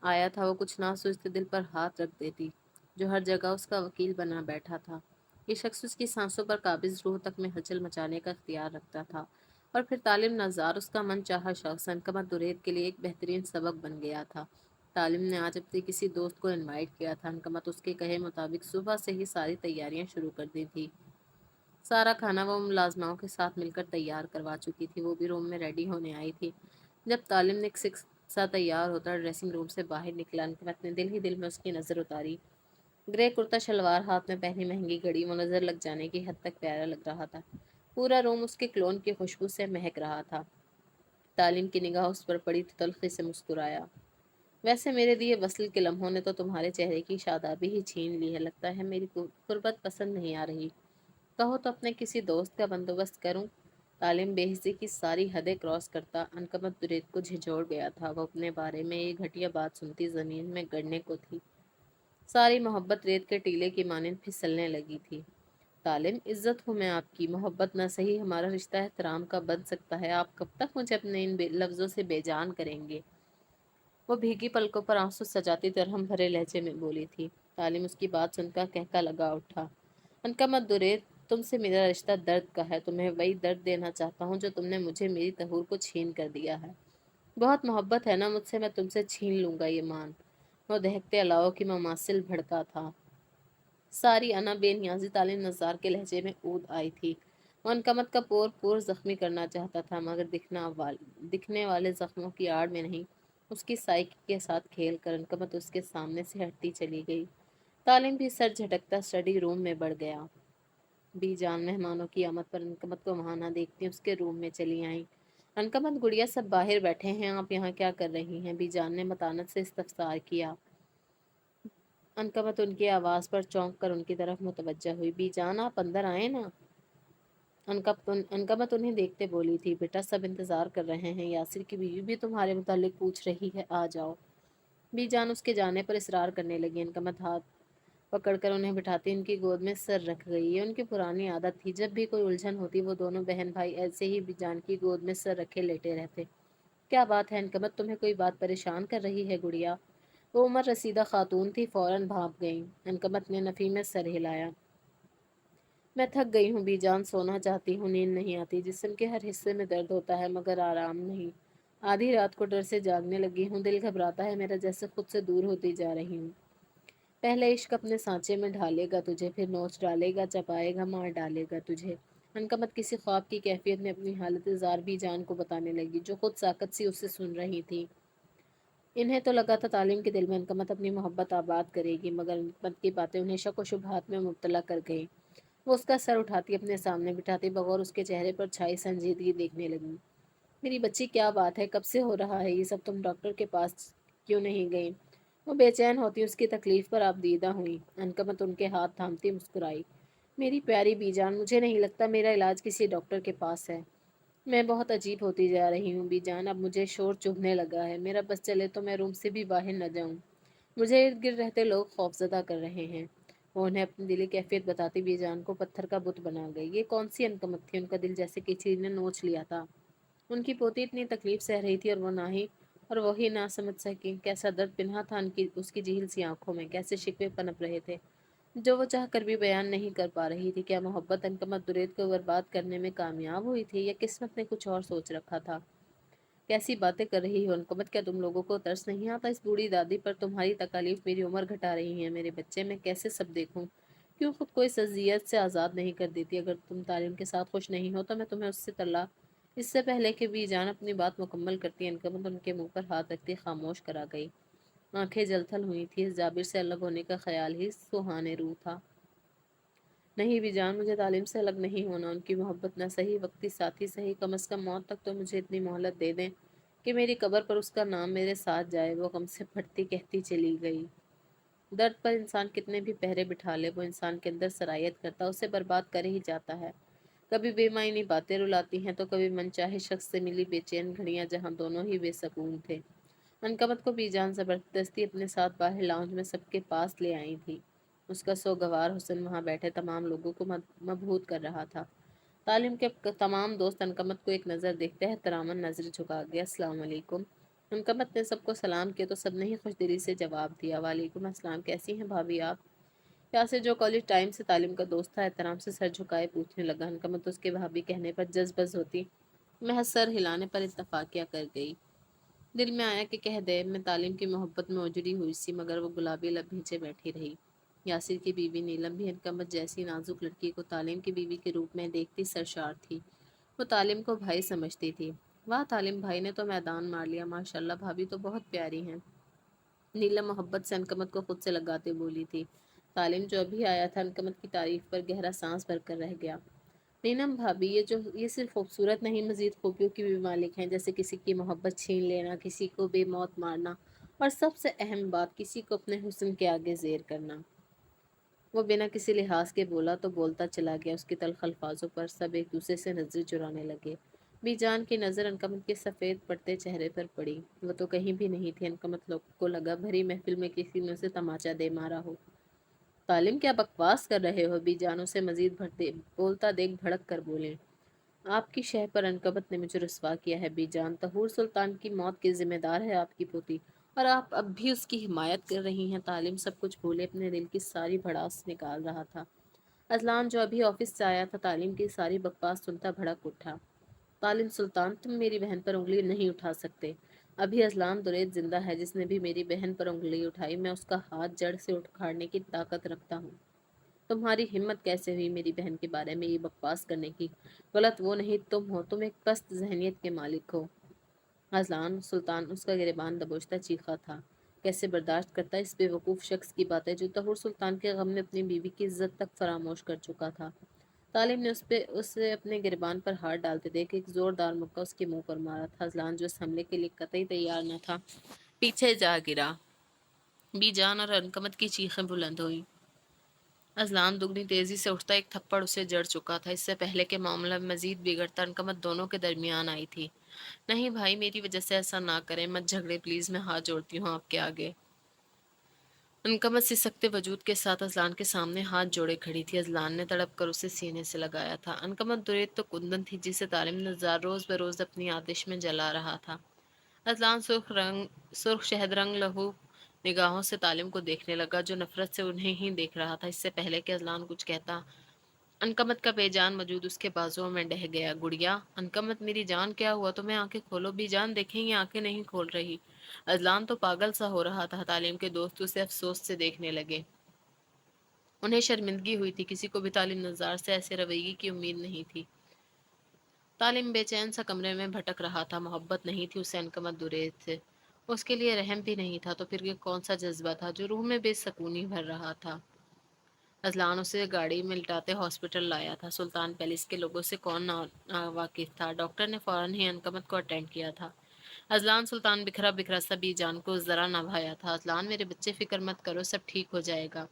आया था वो कुछ ना सोचते दिल पर हाथ रख देती, जो हर जगह उसका वकील बना बैठा था। ये शख्स उसकी सांसों पर काबिज रूह तक में हलचल मचाने का इख्तियार रखता था। और फिर तालिम नज़ार उसका मन चाहा शख्स अनकमत दुरेर के लिए एक बेहतरीन सबक बन गया था। तालिम ने आज अपने किसी दोस्त को इनवाइट किया था। अनकमत उसके कहे मुताबिक सुबह से ही सारी तैयारियां शुरू कर दी थी। सारा खाना वो मुलाजमाओं के साथ मिलकर तैयार करवा चुकी थी। वो भी रूम में रेडी होने आई थी। जब तालिम ने सा तैयार होता ड्रेसिंग रूम से बाहर निकला, अनकमत ने दिल ही दिल में उसकी नज़र उतारी। ग्रे कुर्ता शलवार, हाथ में पहनी महंगी घड़ी, वो नज़र लग जाने की हद तक प्यारा लग रहा था। पूरा रूम उसके क्लोन की खुशबू से महक रहा था। तालिम की निगाह उस पर पड़ी तो तलखी से मुस्कुराया। वैसे मेरे दिए वसल के लम्हों ने तो तुम्हारे चेहरे की शादाबी ही छीन ली है। लगता है मेरी गुर्बत पसंद नहीं आ रही। कहो तो अपने किसी दोस्त का बंदोबस्त करूं? तालिम बेहिसी की सारी हदें क्रॉस करता अनकमत दुरेद को झिझोड़ गया था। वो अपने बारे में ये घटिया बात सुनती जमीन में गड़ने को थी। सारी मोहब्बत रेत के टीले की मानिंद फिसलने लगी थी। तालिम, इज्जत हूँ मैं आपकी, मोहब्बत न सही हमारा रिश्ता एहतराम का बन सकता है। आप कब तक मुझे अपने इन लफ्जों से बेजान करेंगे? वो भीगी पलकों पर आंसू सजाती दरहम भरे लहजे में बोली थी। तालिम उसकी बात सुनकर कहका लगा उठा। अनका मत दुरेर, तुमसे मेरा रिश्ता दर्द का है। तुम्हें वही दर्द देना चाहता हूँ जो तुमने मुझे मेरी तहूर को छीन कर दिया है। बहुत मोहब्बत है ना मुझसे, मैं तुमसे छीन लूंगा ये मान। वो दहकते अलाव की ममासिल भड़का था। सारी अना बेनियाजी तालीम नज़ार के लहजे में ऊद आई थी। वो अनकमत का पोर पोर जख्मी करना चाहता था, मगर दिखने वाले जख्मों की आड़ में नहीं, उसकी साइकी के साथ खेल कर अनकमत उसके सामने से हटती चली गई। तालीम भी सर झटकता स्टडी रूम में बढ़ गया। बीजान मेहमानों की आमद पर अनकमत को वहां ना देखती उसके रूम में चली आई। अनकमत, गुड़िया सब बाहर बैठे हैं, आप यहाँ क्या कर रही हैं? बीजान ने मतानत से इस्तफसार किया। अनकमत उनकी आवाज़ पर चौंक कर उनकी तरफ मुतवज्जा हुई। बीजान, आप अंदर आए ना। अनकमत उन्हें देखते बोली थी, बेटा सब इंतज़ार कर रहे हैं, यासिर की बीवी भी तुम्हारे मुतालिक पूछ रही है, आ जाओ। बीजान उसके जाने पर इसरार करने लगी। अनकमत हाथ पकड़कर उन्हें बिठाती उनकी गोद में सर रख गई। ये उनकी पुरानी आदत थी, जब भी कोई उलझन होती वो दोनों बहन भाई ऐसे ही बीजान की गोद में सर रखे लेटे रहते। क्या बात है अनकमत, तुम्हें कोई बात परेशान कर रही है गुड़िया? वो उम्र रसीदा खातून थी, फौरन भाप गईं। अनकमत ने नफ़ी में सर हिलाया। मैं थक गई हूँ बीजान, सोना चाहती हूँ, नींद नहीं आती, जिस्म के हर हिस्से में दर्द होता है मगर आराम नहीं। आधी रात को डर से जागने लगी हूँ, दिल घबराता है मेरा, जैसे खुद से दूर होती जा रही हूँ। पहले इश्क अपने सांचे में ढालेगा तुझे, फिर नोच डालेगा, चपाएगा, मार डालेगा तुझे। अनकमत किसी ख्वाब की कैफियत में अपनी हालत जार भी जान को बताने लगी, जो खुद साकत सी उससे सुन रही थी। इन्हें तो लगा था तालीम के दिल में अनकमत अपनी मोहब्बत आबाद करेगी, मगर अनकमत की बातें उन्हें शक व शुबहात में मुब्तला कर गई। वो उसका सर उठाती अपने सामने बिठाती बगौर उसके चेहरे पर छाई संजीदगी देखने लगी। मेरी बच्ची, क्या बात है, कब से हो रहा है ये सब? तुम डॉक्टर के पास क्यों नहीं गई? वो बेचैन होती उसकी तकलीफ पर आप दीदा हुई। अनकमत उनके हाथ थामती मुस्कुराई। मेरी प्यारी बीजान, मुझे नहीं लगता मेरा इलाज किसी डॉक्टर के पास है। मैं बहुत अजीब होती जा रही हूँ बीजान, अब मुझे शोर चुभने लगा है, मेरा बस चले तो मैं रूम से भी बाहर न जाऊँ। मुझे इर्द गिर्द रहते लोग खौफजदा कर रहे हैं। वो उन्हें अपनी दिली कैफियत बताती बीजान को पत्थर का बुत बना गई। ये कौन सी अनकमत थी, उनका दिल जैसे किसी ने नोच लिया था। उनकी पोती इतनी तकलीफ सह रही थी और वो ना ही और वही ना समझ सकी कैसा दर्द पिन्हा था उनकी उसकी झील सी आंखों में, कैसे शिकवे पनप रहे थे जो वो चाह कर भी बयान नहीं कर पा रही थी। क्या मोहब्बत अनकमत दुरेद को बर्बाद करने में कामयाब हुई थी, या किस्मत ने कुछ और सोच रखा था? कैसी बातें कर रही हो अनकमत, क्या तुम लोगों को तरस नहीं आता इस बूढ़ी दादी पर? तुम्हारी तकालीफ मेरी उम्र घटा रही है मेरे बच्चे, मैं कैसे सब देखूं? क्यों खुद को इस अजियत से आज़ाद नहीं कर देती? अगर तुम तालीम के साथ खुश नहीं हो तो मैं तुम्हें उससे तला। इससे पहले कि बीजान अपनी बात मुकम्मल करती अनकमत उनके मुंह पर हाथ रखती खामोश करा गई। आंखें जलथल हुई थी, इस जाबिर से अलग होने का ख्याल ही सुहाने रूह था। नहीं बीजान, मुझे तालीम से अलग नहीं होना, उनकी मोहब्बत न सही, वक्ती साथी सही, कम अज़ कम मौत तक तो मुझे इतनी मोहलत दे दें कि मेरी कब्र पर उसका नाम मेरे साथ जाए। वो गम से फटती कहती चली गई। दर्द पर इंसान कितने भी पहरे बिठा ले, वो इंसान के अंदर सरायत करता, उसे बर्बाद कर ही जाता है। कभी बेमायनी बातें रुलाती हैं तो कभी मनचाहे शख्स से मिली बेचैन घड़ियां जहां दोनों ही बेसकून थे। अनकमत को बीजान जबरदस्ती अपने साथ बाहर लाउंज में सबके पास ले आई थी। उसका सोगवार हुस्न वहां बैठे तमाम लोगों को मबहूत कर रहा था। तालिम के तमाम दोस्त अनकमत को एक नज़र देखते एहतरामन नजर झुका गया। अस्सलाम वालेकुम। अनकमत ने सबको सलाम किया तो सबने ही खुशदिली से जवाब दिया, वालेकुम अस्सलाम, कैसी हैं भाभी आप? यासिर, जो कॉलेज टाइम से तालिम का दोस्त था, एहतराम से सर झुकाए पूछने लगा। अनकमत उसके भाभी कहने पर जज्बज होती महज सर हिलाने पर इत्तफाकिया कर गई। दिल में आया कि कह दे, मैं तालीम की मोहब्बत में उजड़ी हुई सी, मगर वो गुलाबी लब भींचे बैठी रही। यासिर की बीवी नीलम भी अनकमत जैसी नाजुक लड़की को तालीम की बीवी के रूप में देखती सरशार थी। वो तालीम को भाई समझती थी। वाह, तालीम भाई ने तो मैदान मार लिया, माशाल्लाह भाभी तो बहुत प्यारी हैं। नीलम मोहब्बत से अनकमत को खुद से लगाते बोली थी। तालीम जो अभी आया था अनकमत की तारीफ पर गहरा सांस भरकर रह गया। नीलम भाभी, ये सिर्फ खूबसूरत नहीं, मजीद खूबियों की भी मालिक हैं, जैसे किसी की मोहब्बत छीन लेना, किसी को बेमौत मारना, और सबसे अहम बात, किसी को अपने हुस्न के आगे जेर करना। वो बिना किसी लिहाज के बोला तो बोलता चला गया। उसकी तल्ख अल्फाजों पर सब एक दूसरे से नजर चुराने लगे। बीजान की नज़र अनकमत के सफ़ेद पड़ते चेहरे पर पड़ी। वो तो कहीं भी नहीं थी। अनकमत लोग को लगा भरी महफिल में किसी ने उसे तमाचा दे मारा हो। तालिम, क्या बकवास कर रहे हो? बीजान उसे मजीद भरते बोलता देख भड़क कर बोले। आपकी शह पर अनकमत ने मुझे रुसवा किया है बीजान। तहूर सुल्तान की मौत की जिम्मेदार है आपकी पोती, और आप अब भी उसकी हिमायत कर रही हैं। तालिम सब कुछ भूले अपने दिल की सारी भड़ास निकाल रहा था। अजलान जो अभी ऑफिस से आया था तालिम की सारी बकवास सुनता भड़क उठा। तालिम सुल्तान, तुम मेरी बहन पर उंगली नहीं उठा सकते। अभी अजलान दुरैद जिंदा है, जिसने भी मेरी बहन पर उंगली उठाई मैं उसका हाथ जड़ से उखाड़ने की ताकत रखता हूँ। तुम्हारी हिम्मत कैसे हुई मेरी बहन के बारे में ये बकवास करने की? गलत वो नहीं तुम हो, तुम एक पस्त जहनीत के मालिक हो। अजलान सुल्तान उसका गिरबान दबोचता चीखा था। कैसे बर्दाश्त करता इस बेवकूफ़ शख्स की बातें, जो तहूर सुल्तान के गम में अपनी बीवी की इज्जत तक फरामोश कर चुका था। तालिम ने उसे अपने गिरबान पर हाथ डालते देख एक जोरदार मुक्का उसके मुंह पर मारा था। अजलान जो इस हमले के लिए कतई तैयार न था, पीछे जा गिरा। बीजान और अनकमत की चीखें बुलंद हुई। अजलान दुगनी तेजी से उठता एक थप्पड़ उसे जड़ चुका था। इससे पहले के मामला मजीद बिगड़ता, अनकमत दोनों के दरमियान आई थी। नहीं भाई, मेरी वजह से ऐसा ना करें, मत झगड़े प्लीज, मैं हाथ जोड़ती हूँ आपके आगे। अनकमत सिसकते वजूद के साथ अजलान के सामने हाथ जोड़े खड़ी थी। अजलान ने तड़प कर उसे सीने से लगाया था। अनकमत दुरेद तो कुंदन थी जिसे तालिम नज़ार रोज बरोज अपनी आतिश में जला रहा था। अजलान सुर्ख शहद रंग लहू निगाहों से तालिम को देखने लगा, जो नफरत से उन्हें ही देख रहा था। इससे पहले कि अजलान कुछ कहता, अनकमत का बेजान वजूद उसके बाजुओं में ढह गया। गुड़िया, अनकमत मेरी जान, क्या हुआ तुम्हें? आंखें खोलो। भी जान देखेंगी, आंखें नहीं खोल रही। अजलान तो पागल सा हो रहा था। तालीम के दोस्त उसे अफसोस से देखने लगे। उन्हें शर्मिंदगी हुई थी, किसी को भी तालीम नज़ार से ऐसे रवैये की उम्मीद नहीं थी। तालिम बेचैन सा कमरे में भटक रहा था। मोहब्बत नहीं थी उसे अनकमत दुरेद से, उसके लिए रहम भी नहीं था, तो फिर ये कौन सा जज्बा था जो रूह में बेसकूनी भर रहा था। अजलान उसे गाड़ी में लिटाते हॉस्पिटल लाया था। सुल्तान पैलेस के लोगों से कौन ना वाकिफ था। डॉक्टर ने फौरन ही अनकमत को अटेंड किया था। अजलान सुल्तान बिखरा बिखरा सा बीजान को जरा नभाया था। अजलान मेरे बच्चे, फिक्र मत करो, सब ठीक हो जाएगा,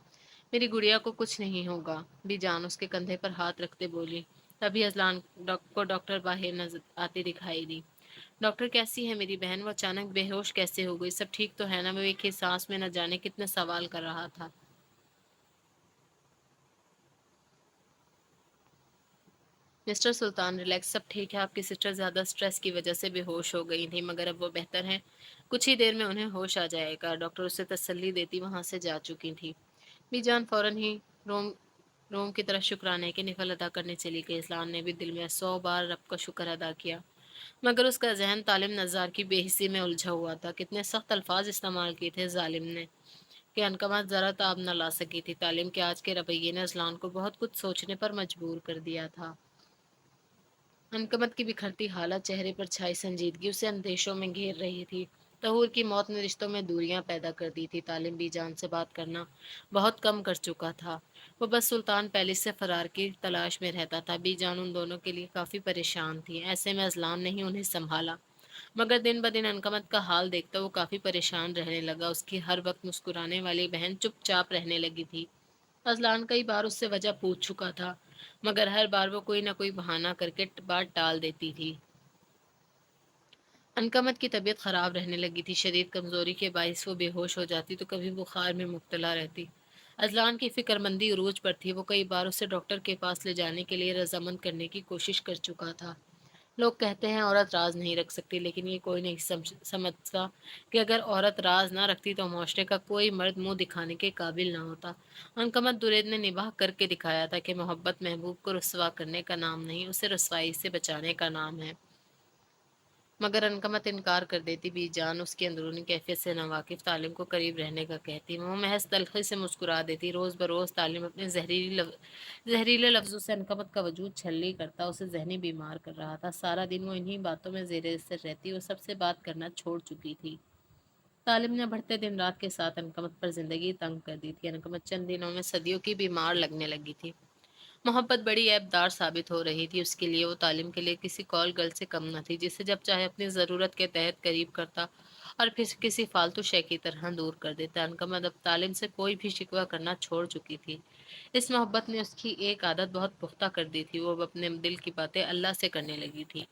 मेरी गुड़िया को कुछ नहीं होगा। बीजान उसके कंधे पर हाथ रखते बोली। तभी अजलान को डॉक्टर बाहर नजर आती दिखाई दी। डॉक्टर, कैसी है मेरी बहन? वो अचानक बेहोश कैसे हो गई? सब ठीक तो है ना? वो एक ही सांस में न जाने कितने सवाल कर रहा था। मिस्टर सुल्तान, रिलैक्स, सब ठीक है। आपकी सिस्टर ज़्यादा स्ट्रेस की वजह से बेहोश हो गई थी, मगर अब वो बेहतर हैं। कुछ ही देर में उन्हें होश आ जाएगा। डॉक्टर उसे तसल्ली देती वहां से जा चुकी थी। बीजान फौरन ही रोम रोम की तरफ शुक्राने के निफल अदा करने चली गई। इस्लान ने भी दिल में 100 बार रब का शुक्र अदा किया, मगर उसका जहन तालिम नज़ार की बेहिसी में उलझा हुआ था। कितने सख्त अल्फाज इस्तेमाल किए थे जालिम ने कि अनकमत ज़रा ताब न ला सकी थी। तालिम के आज के रवैये ने असलान को बहुत कुछ सोचने पर मजबूर कर दिया था। अनकमत की बिखरती हालत, चेहरे पर छाई संजीदगी उसे अंदेशों में घेर रही थी। तहूर की मौत ने रिश्तों में दूरियां पैदा कर दी थी। तालिम बीजान से बात करना बहुत कम कर चुका था। वो बस सुल्तान पैलेस से फरार की तलाश में रहता था। बीजान उन दोनों के लिए काफ़ी परेशान थी। ऐसे में अजलान ने ही उन्हें संभाला, मगर दिन ब दिन अनकमत का हाल देखता वो काफ़ी परेशान रहने लगा। उसकी हर वक्त मुस्कुराने वाली बहन चुपचाप रहने लगी थी। अजलान कई बार उससे वजह पूछ चुका था, मगर हर बार वो कोई ना कोई बहाना करके बात टाल देती थी। अनकमत की तबीयत खराब रहने लगी थी। शदीद कमजोरी के बायस वो बेहोश हो जाती तो कभी बुखार में मुब्तला रहती। अजलान की फिक्रमंदी उरूज पर थी। वो कई बार उसे डॉक्टर के पास ले जाने के लिए रजामंद करने की कोशिश कर चुका था। लोग कहते हैं औरत राज नहीं रख सकती, लेकिन ये कोई नहीं समझता कि अगर औरत राज ना रखती तो मुआशरे का कोई मर्द मुंह दिखाने के काबिल ना होता। अनकमत दुरेद ने निभाह करके दिखाया था कि मोहब्बत महबूब को रुस्वा करने का नाम नहीं, उसे रसवाई से बचाने का नाम है। मगर अनकमत इनकार कर देती। बीजान उसकी अंदरूनी कैफियत से नावाकिफ तालिम को करीब रहने का कहती। वो महज तलखी से मुस्कुरा देती। रोज़ बरोज़ तालिम अपने जहरीले लफ्ज़ों से अनकमत का वजूद छलनी करता, उसे जहनी बीमार कर रहा था। सारा दिन वो इन्हीं बातों में जेर असर रहती। वो सबसे बात करना छोड़ चुकी थी। तालिम ने बढ़ते दिन रात के साथ अनकमत पर जिंदगी तंग कर दी थी। अनकमत चंद दिनों में सदियों की बीमार लगने लगी थी। मोहब्बत बड़ी ऐबदार साबित हो रही थी उसके लिए। वो तालिम के लिए किसी कॉल गर्ल से कम न थी, जिसे जब चाहे अपनी ज़रूरत के तहत करीब करता और फिर किसी फालतू शय की तरह दूर कर देता। अनकमत अब तालिम से कोई भी शिकवा करना छोड़ चुकी थी। इस मोहब्बत ने उसकी एक आदत बहुत पुख्ता कर दी थी। वो अब अपने दिल की बातें अल्लाह से करने लगी थी।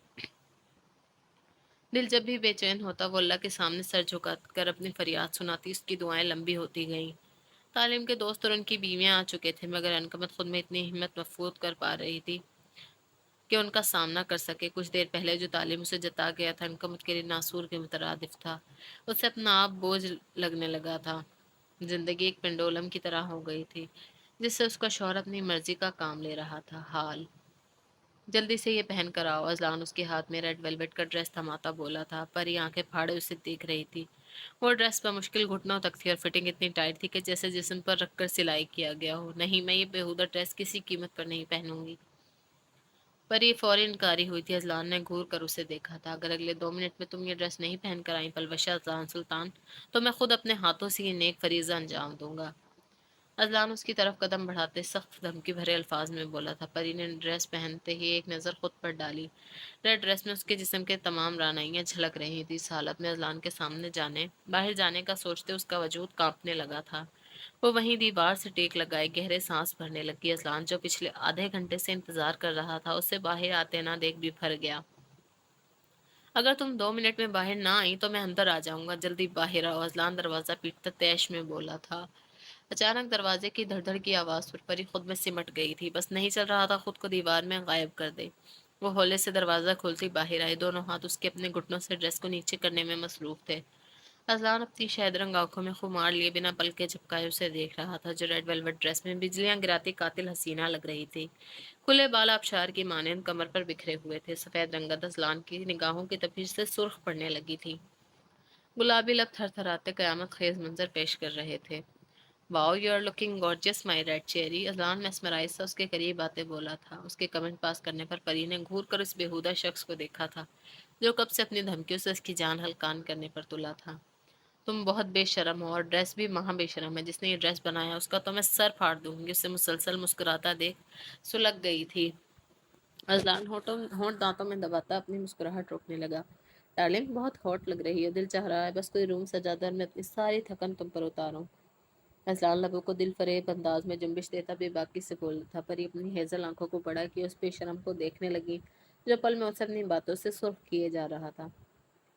दिल जब भी बेचैन होता वो अल्लाह के सामने सर झुका कर अपनी फरियाद सुनाती। उसकी दुआएं लंबी होती गईं। तालिम के दोस्त और उनकी बीवियां आ चुके थे, मगर अनकमत खुद में इतनी हिम्मत मफरूद कर पा रही थी कि उनका सामना कर सके। कुछ देर पहले जो तालीम उसे जता गया था, अनकमत के लिए नासूर के मुतरादिफ था। उसे अपना आप बोझ लगने लगा था। जिंदगी एक पेंडोलम की तरह हो गई थी, जिससे उसका शौहर अपनी मर्जी का काम ले रहा था। हाल जल्दी से ये पहन कर आओ। अजलान उसके हाथ में रेड वेलवेट का ड्रेस थमाता बोला था। पर ये आंखें फाड़े उसे देख रही थी। वो ड्रेस पर मुश्किल घुटनों तक थी और फिटिंग इतनी टाइट थी कि जैसे जिस्म पर रखकर सिलाई किया गया हो। नहीं, मैं ये बेहुदा ड्रेस किसी कीमत पर नहीं पहनूंगी। पर ये फौरी इनकारी हुई थी। अजलान ने घूर कर उसे देखा था। अगर अगले 2 मिनट में तुम ये ड्रेस नहीं पहन कर आई पलवशा अजलान सुल्तान, तो मैं खुद अपने हाथों से ये नेक फरीजा अंजाम दूंगा। اذلان اس کی طرف قدم بڑھاتے سخت دھمکی بھرے الفاظ میں بولا تھا۔ پری نے ڈریس پہنتے ہی ایک نظر خود پر ڈالی۔ ریڈ ڈریس میں اس کے جسم کے تمام رعنائیاں جھلک رہی تھی۔ اس حالت میں اذلان کے سامنے باہر جانے کا سوچتے اس کا وجود کانپنے لگا تھا۔ وہ وہیں دیوار سے ٹیک لگائے گہرے سانس بھرنے لگی۔ اذلان جو پچھلے آدھے گھنٹے سے انتظار کر رہا تھا اسے باہر آتے نہ دیکھ بھی پھر گیا۔ اگر تم 2 منٹ میں باہر نہ آئی تو میں اندر آ جاؤں گا، جلدی باہر آؤ، اذلان دروازہ پیٹتا تیش میں بولا تھا۔ اچانک دروازے کی دھڑ دھڑ کی آواز پر پری خود میں سمٹ گئی تھی، بس نہیں چل رہا تھا خود کو دیوار میں غائب کر دے۔ وہ ہولے سے دروازہ کھولتی باہر آئی، دونوں ہاتھ اس کے اپنے گھٹنوں سے ڈریس کو نیچے کرنے میں مصروف تھے۔ اذلان اپنی شہد رنگ آنکھوں میں خمار لیے بنا پلکیں جھپکائے اسے دیکھ رہا تھا، جو ریڈ ویلوٹ ڈریس میں بجلیاں گراتی قاتل حسینہ لگ رہی تھی۔ کھلے بال آبشار کی مانند کمر پر بکھرے ہوئے تھے، سفید رنگت اذلان کی نگاہوں کی تپش سے سرخ پڑنے لگی تھی۔ گلابی لب تھر تھراتے قیامت خیز منظر پیش کر رہے تھے۔ Wow you are looking gorgeous my red cherry, Azlan mesmerize سا اس کے قریب آتے بولا تھا۔ اس کے کمنٹ پاس کرنے پر پری نے گھور کر اس بےہودہ شخص کو دیکھا تھا جو کب سے اپنی دھمکیوں سے اس کی جان ہلکان کرنے پر تلا تھا۔ تم بہت بے شرم ہو، اور ڈریس بھی مہا بے شرم ہے، جس نے یہ ڈریس بنایا اس کا تو میں سر پھاڑ دوں گی۔ اسے مسلسل مسکراتا دیکھ سلگ گئی تھی۔ اذلان ہونٹ دانتوں میں دباتا اپنی مسکراہٹ روکنے لگا۔ ڈارلنگ بہت ہاٹ لگ رہی ہے، دل چاہ رہا ہے بس کوئی روم سجا در میں اپنی ساری تھکن تم پر اتاروں۔ اذلان لبوں کو دل فریب انداز میں جنبش دیتا بے باکی سے بول تھا۔ پری اپنی ہیزل آنکھوں کو بڑا کیا اس بے شرم کو دیکھنے لگی جو پل میں اسے اپنی باتوں سے سرخ کیے جا رہا تھا۔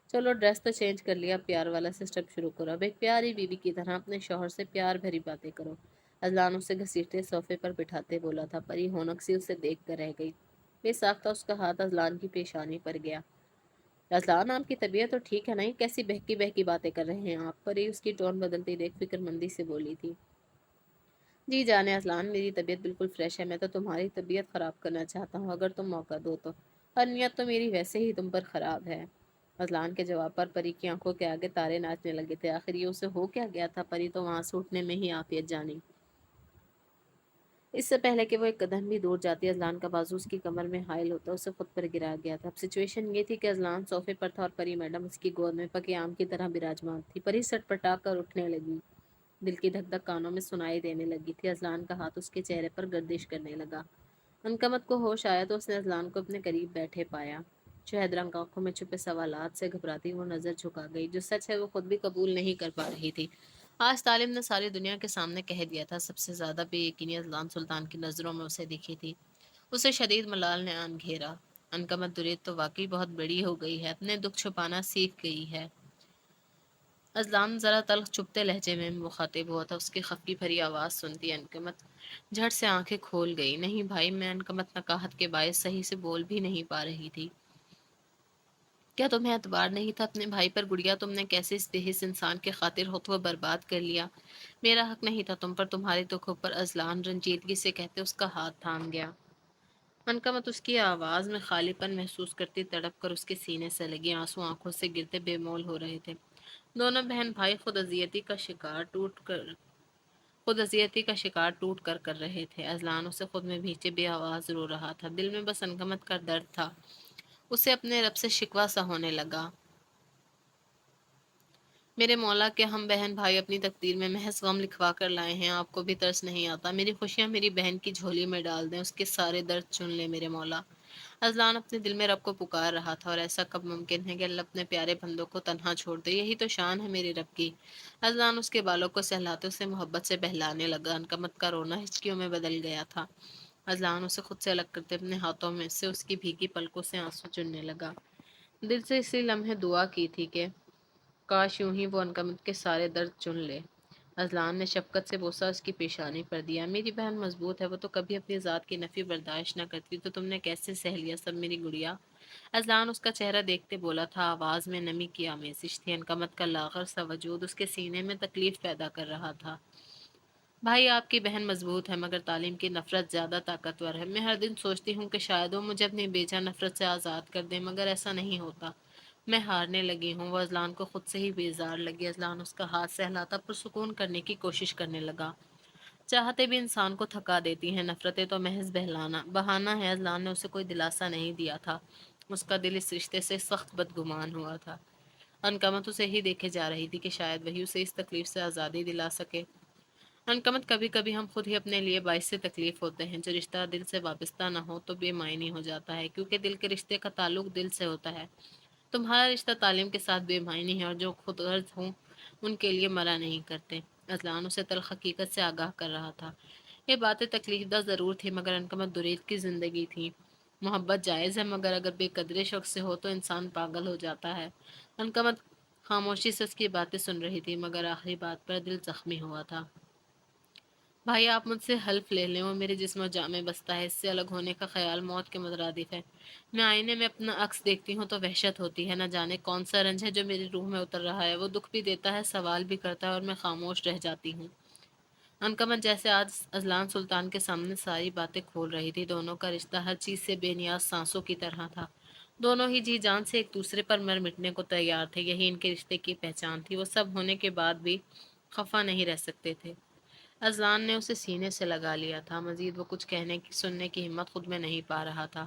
چلو ڈریس تو چینج کر لیا، پیار والا سسٹم شروع کرو، اب ایک پیاری بیوی کی طرح اپنے شوہر سے پیار بھری باتیں کرو۔ اذلان اسے گھسیٹتے صوفے پر بٹھاتے بولا تھا۔ پری ہونک سی اسے دیکھ کر رہ گئی۔ بے ساختہ اس کا ہاتھ اذلان کی پیشانی پر گیا۔ اذلان آپ کی طبیعت تو ٹھیک ہے نہیں، کیسی بہکی بہکی باتیں کر رہے ہیں آپ؟ پری اس کی ٹون بدلتی دیکھ فکر مندی سے بولی تھی۔ جی جانے اذلان، میری طبیعت بالکل فریش ہے، میں تو تمہاری طبیعت خراب کرنا چاہتا ہوں اگر تم موقع دو تو، اور نیت تو میری ویسے ہی تم پر خراب ہے۔ اذلان کے جواب پر پری کی آنکھوں کے آگے تارے ناچنے لگے تھے۔ آخر یہ اسے ہو کیا گیا تھا؟ پری تو وہاں سے اٹھنے میں ہی عافیت جانی۔ اس سے پہلے کہ وہ ایک قدم بھی دور جاتی، اذلان کا بازو اس کی کمر میں حائل ہوتا اسے خود پر گرا گیا تھا۔ اب سچویشن یہ تھی کہ اذلان صوفے پر تھا اور پری میڈم اس کی گود میں پکے آم کی طرح براجمان تھی۔ پری سٹ پٹا کر اٹھنے لگی، دل کی دھک دھک کانوں میں سنائی دینے لگی تھی۔ اذلان کا ہاتھ اس کے چہرے پر گردش کرنے لگا۔ عنقمت کو ہوش آیا تو اس نے اذلان کو اپنے قریب بیٹھے پایا۔ شہد رنگ آنکھوں میں چھپے سوالات سے گھبراتی وہ نظر جھکا گئی۔ جو سچ ہے وہ خود بھی قبول نہیں کر پا رہی تھی۔ آج طالب نے ساری دنیا کے سامنے کہہ دیا تھا۔ سب سے زیادہ بے یقینی اذلان سلطان کی نظروں میں اسے دکھی تھی۔ اسے شدید ملال نے آن گھیرا۔ عنقمت درید تو واقعی بہت بڑی ہو گئی ہے، اپنے دکھ چھپانا سیکھ گئی ہے۔ اذلان ذرا تلخ چپتے لہجے میں مخاطب ہوا تھا۔ اس کی خفگی بھری آواز سنتی عنقمت جھٹ سے آنکھیں کھول گئی۔ نہیں بھائی، میں عنقمت نقاہت کے باعث صحیح سے بول بھی نہیں پا رہی تھی۔ کیا تمہیں اعتبار نہیں تھا اپنے بھائی پر؟ گڑیا تم نے کیسے اس بے حس انسان کے خاطر خود کو برباد کر لیا؟ میرا حق نہیں تھا تم پر، تمہارے دکھوں پر۔ اذلان رنجیدگی سے کہتے اس کا ہاتھ تھام گیا۔ عنقمت اس کی آواز میں خالی پن محسوس کرتی تڑپ کر اس کے سینے سے لگی، آنسو آنکھوں سے گرتے بے مول ہو رہے تھے۔ دونوں بہن بھائی خود اذیتی کا شکار ٹوٹ کر رہے تھے۔ اذلان اسے خود میں بھیچے بے آواز رو رہا تھا، دل میں بس عنقمت کا درد تھا۔ اسے اپنے رب سے شکوہ سا ہونے لگا۔ میرے مولا کے ہم بہن بھائی اپنی تقدیر میں محض غم لکھوا کر لائے ہیں، آپ کو بھی ترس نہیں آتا؟ میری خوشیاں میری بہن کی جھولی میں ڈال دیں، اس کے سارے درد چن لے میرے مولا۔ اذلان اپنے دل میں رب کو پکار رہا تھا، اور ایسا کب ممکن ہے کہ اللہ اپنے پیارے بندوں کو تنہا چھوڑ دے؟ یہی تو شان ہے میرے رب کی۔ اذلان اس کے بالوں کو سہلاتے اسے محبت سے بہلانے لگا۔ عنقمت کا رونا ہچکیوں میں بدل گیا تھا۔ اذلان اسے خود سے الگ کرتے اپنے ہاتھوں میں سے اس کی بھیگی پلکوں سے آنسو چننے لگا۔ دل سے اسی لمحے دعا کی تھی کہ کاش یوں ہی وہ عنقمت کے سارے درد چن لے۔ اذلان نے شفقت سے بوسہ اس کی پیشانی پر دیا۔ میری بہن مضبوط ہے، وہ تو کبھی اپنی ذات کی نفی برداشت نہ کرتی، تو تم نے کیسے سہ لیا سب میری گڑیا؟ اذلان اس کا چہرہ دیکھتے بولا تھا، آواز میں نمی کی آمیزش تھی۔ عنقمت کا لاغر سا وجود اس کے سینے میں تکلیف پیدا کر رہا تھا۔ بھائی آپ کی بہن مضبوط ہے، مگر تعلیم کی نفرت زیادہ طاقتور ہے۔ میں ہر دن سوچتی ہوں کہ شاید وہ مجھے اپنی بیجا نفرت سے آزاد کر دے، مگر ایسا نہیں ہوتا۔ میں ہارنے لگی ہوں۔ وہ اذلان کو خود سے ہی بیزار لگی۔ اذلان اس کا ہاتھ سہلاتا پرسکون کرنے کی کوشش کرنے لگا۔ چاہتے بھی انسان کو تھکا دیتی ہیں نفرتیں، تو محض بہانہ ہے۔ اذلان نے اسے کوئی دلاسا نہیں دیا تھا۔ اس کا دل اس رشتے سے سخت بدگمان ہوا تھا۔ عنقمت اسے ہی دیکھے جا رہی تھی کہ شاید وہی اسے اس تکلیف سے آزادی دلا سکے۔ अनकमत कभी कभी हम खुद ही अपने लिए बाइस से तकलीफ होते हैं। जो रिश्ता दिल से वाबस्ता ना हो तो बेमायनी हो जाता है, क्योंकि दिल के रिश्ते का ताल्लुक दिल से होता है। तुम्हारा रिश्ता तालीम के साथ बेमायनी है, और जो खुद गर्ज हों उनके लिए मरा नहीं करते। अजलान उसे तल्ख हकीकत से आगाह कर रहा था। ये बातें तकलीफदा ज़रूर थी, मगर अनकमत दुरीद की ज़िंदगी थी। मोहब्बत जायज़ है, मगर अगर बेकदरे शख्स से हो तो इंसान पागल हो जाता है। अनकमत खामोशी से उसकी बातें सुन रही थी, मगर आखिरी बात पर दिल जख्मी हुआ था। भाई, आप मुझसे हल्फ ले लें, वो मेरे जिस्म और जान में बसता है। इससे अलग होने का ख्याल मौत के मुतरादिफ है। मैं आईने में अपना अक्स देखती हूँ तो वहशत होती है। न जाने कौन सा रंज है जो मेरी रूह में उतर रहा है। वो दुख भी देता है, सवाल भी करता है, और मैं खामोश रह जाती हूँ। अनकमत जैसे आज अजलान सुल्तान के सामने सारी बातें खोल रही थी। दोनों का रिश्ता हर चीज़ से बेनियाज सांसों की तरह था। दोनों ही जी जान से एक दूसरे पर मर मिटने को तैयार थे। यही इनके रिश्ते की पहचान थी। वो सब होने के बाद भी खफा नहीं रह सकते थे। अजलान ने उसे सीने से लगा लिया था। मजीद वो कुछ कहने की सुनने की हिम्मत खुद में नहीं पा रहा था।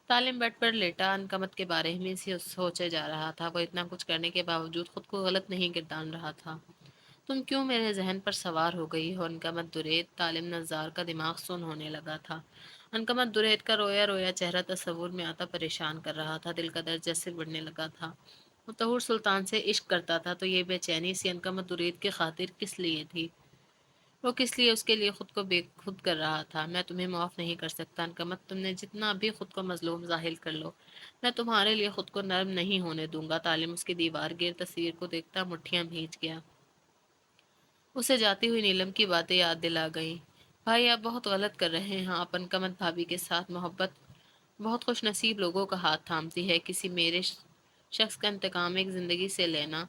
तालिम बेड पर लेटा अनकमत के बारे में से सोचे जा रहा था। वो इतना कुछ करने के बावजूद खुद को गलत नहीं गिरदान रहा था। तुम क्यों मेरे जहन पर सवार हो गई हो अनकमत दुरेद? तालिम नज़ार का दिमाग सुन होने लगा था। अनकमत दुरेद का रोया रोया चेहरा तस्वुर में आता परेशान कर रहा था। दिल का दर्द जैसे बढ़ने लगा था। वो तहूर सुल्तान से इश्क करता था, तो ये बेचैनी सी अनकमत दुरेद की खातिर किस लिए थी? वो किस लिए उसके लिए खुद को बेखुद कर रहा था? मैं तुम्हें माफ़ नहीं कर सकता अनकमत। तुमने जितना भी खुद को मजलूम जाहिर कर लो, मैं तुम्हारे लिए खुद को नर्म नहीं होने दूंगा। तालिम उसकी दीवार गिर तस्वीर को देखता मुट्ठियां भींच गया। उसे जाती हुई नीलम की बातें याद दिला गईं। भाई, आप बहुत गलत कर रहे हैं। आप अनकमत भाभी के साथ मोहब्बत बहुत खुश नसीब लोगों का हाथ थामती है। किसी मेरे शख्स का इंतकाम एक ज़िंदगी से लेना,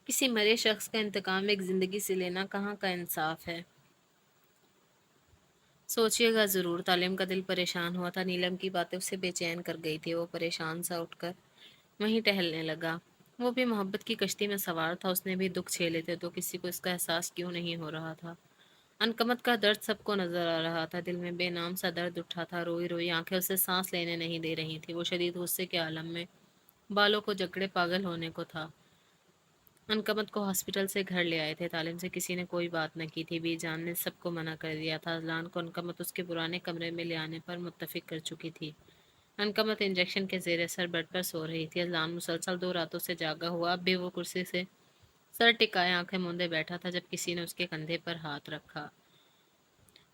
किसी मरे शख्स का इंतकाम एक ज़िंदगी से लेना कहाँ का इंसाफ है? सोचिएगा ज़रूर। तालिम का दिल परेशान हुआ था। नीलम की बातें उसे बेचैन कर गई थी। वो परेशान सा उठकर वहीं टहलने लगा। वो भी मोहब्बत की कश्ती में सवार था। उसने भी दुख झेले थे, तो किसी को इसका एहसास क्यों नहीं हो रहा था? अनकमत का दर्द सबको नजर आ रहा था। दिल में बेनाम सा दर्द उठा था। रोई रोई आंखें उसे सांस लेने नहीं दे रही थी। वो शदीद गुस्से के आलम में बालों को जकड़े पागल होने को था। अनकमत को हॉस्पिटल से घर ले आए थे। तालिम से किसी ने कोई बात न की थी। बीजान ने सबको मना कर दिया था। अजलान को अनकमत उसके पुराने कमरे में ले आने पर मुत्तफिक कर चुकी थी। अनकमत इंजेक्शन के जेर असर बेड पर सो रही थी। अजलान मुसलसल 2 रातों से जागा हुआ अब भी वो कुर्सी से सर टिकाए आंखें मूंदे बैठा था, जब किसी ने उसके कंधे पर हाथ रखा।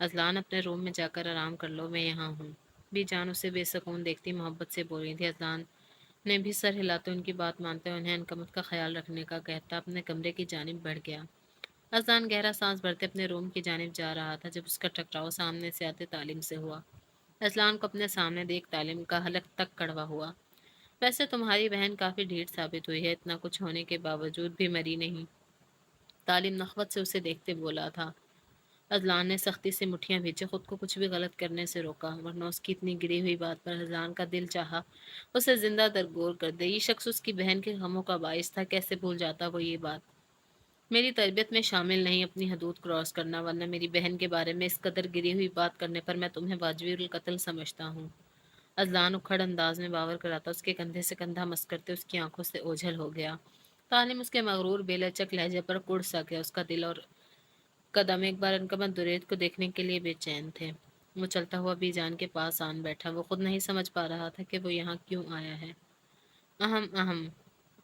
अजलान, अपने रूम में जाकर आराम कर लो, मैं यहाँ हूँ। बीजान उसे बेसुकून देखती मोहब्बत से बोल रही थी। अजलान ने भी सर हिलाते उनकी बात मानते हुए उन्हें अनकमत का ख्याल रखने का कहता अपने कमरे की जानिब बढ़ गया। अजलान गहरा सांस भरते अपने रूम की जानिब जा रहा था, जब उसका टकराव सामने से आते तालिम से हुआ। अजलान को अपने सामने देख तालिम का हलक तक कड़वा हुआ। वैसे तुम्हारी बहन काफी ढीठ साबित हुई है। इतना कुछ होने के बावजूद भी मरी नहीं। तालिम नखवत से उसे देखते बोला था। अजलान ने सख्ती से मुठ्ठियां भींची, खुद को कुछ भी गलत करने से रोका, वरना उसकी इतनी गिरी हुई बात पर अजलान का दिल चाहा उसे जिंदा दरगोर कर दे। ये शख्स उसकी बहन के गमों का बाइस था। कैसे भूल जाता वो ये बात? मेरी तरबियत में शामिल नहीं अपनी हदूद क्रॉस करना, वरना मेरी बहन के बारे में इस कदर गिरी हुई बात करने पर मैं तुम्हें वाजिबुल कत्ल समझता हूँ। अजलान उखड़ अंदाज में बावर कराता उसके कंधे से कंधा मस करते उसकी आंखों से ओझल हो गया। तालिम उसके मगरूर बेलचक लहजे पर कुड़ सा गया। उसका दिल और कदम एक बार अनकमत दुरेद को देखने के लिए बेचैन थे। वो चलता हुआ बीजान के पास आन बैठा। वो खुद नहीं समझ पा रहा था कि वो यहाँ क्यों आया है। अहम अहम।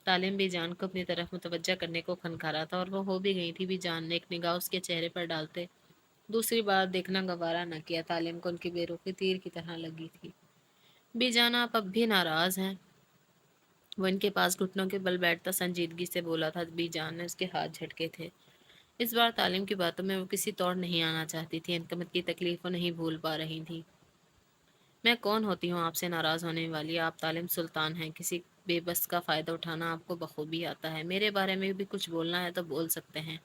तालिम बीजान को अपनी तरफ मुतवज्जा करने को खनकारा था, और वो हो भी गई थी। बीजान ने एक निगाह उसके चेहरे पर डालते दूसरी बार देखना गवारा न किया। तालिम को उनकी बेरुखी तीर की तरह लगी थी। बीजान, आप अब भी नाराज हैं? वो इनके पास घुटनों के बल बैठता संजीदगी से बोला था। बीजान ने उसके हाथ झटके थे। इस बार तालिम की बातों में वो किसी तौर नहीं आना चाहती थी। अनकमत की तकलीफ को नहीं भूल पा रही थी। मैं कौन होती हूँ आपसे नाराज होने वाली? आप तालिम सुल्तान हैं। किसी बेबस का फायदा उठाना आपको बखूबी आता है। मेरे बारे में भी कुछ बोलना है तो बोल सकते हैं।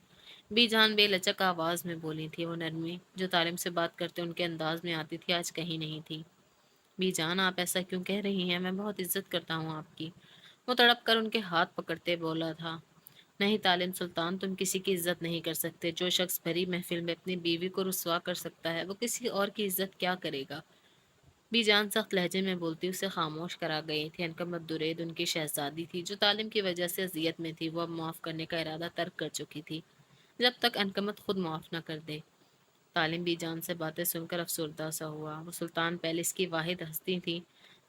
बीजान बेलचक आवाज में बोली थी। वो नरमी जो तालिम से बात करते उनके अंदाज में आती थी, आज कहीं नहीं थी। बीजान, आप ऐसा क्यों कह रही हैं? मैं बहुत इज्जत करता हूँ आपकी। वो तड़प कर उनके हाथ पकड़ते बोला था। नहीं तालिम सुल्तान, तुम किसी की इज्जत नहीं कर सकते। जो शख्स भरी महफिल में अपनी बीवी को रुसवा कर सकता है, वो किसी और की इज्जत क्या करेगा? بی جان سخت لہجے میں بولتی اسے خاموش کرا گئی تھی۔ انکمت درید ان کی شہزادی تھی جو تعلیم کی وجہ سے اذیت میں تھی۔ وہ اب معاف کرنے کا ارادہ ترک کر چکی تھی جب تک انکمت خود معاف نہ کر دے۔ تعلیم بی جان سے باتیں سن کر افسردہ سا ہوا۔ وہ سلطان پیلس کی واحد ہستی تھی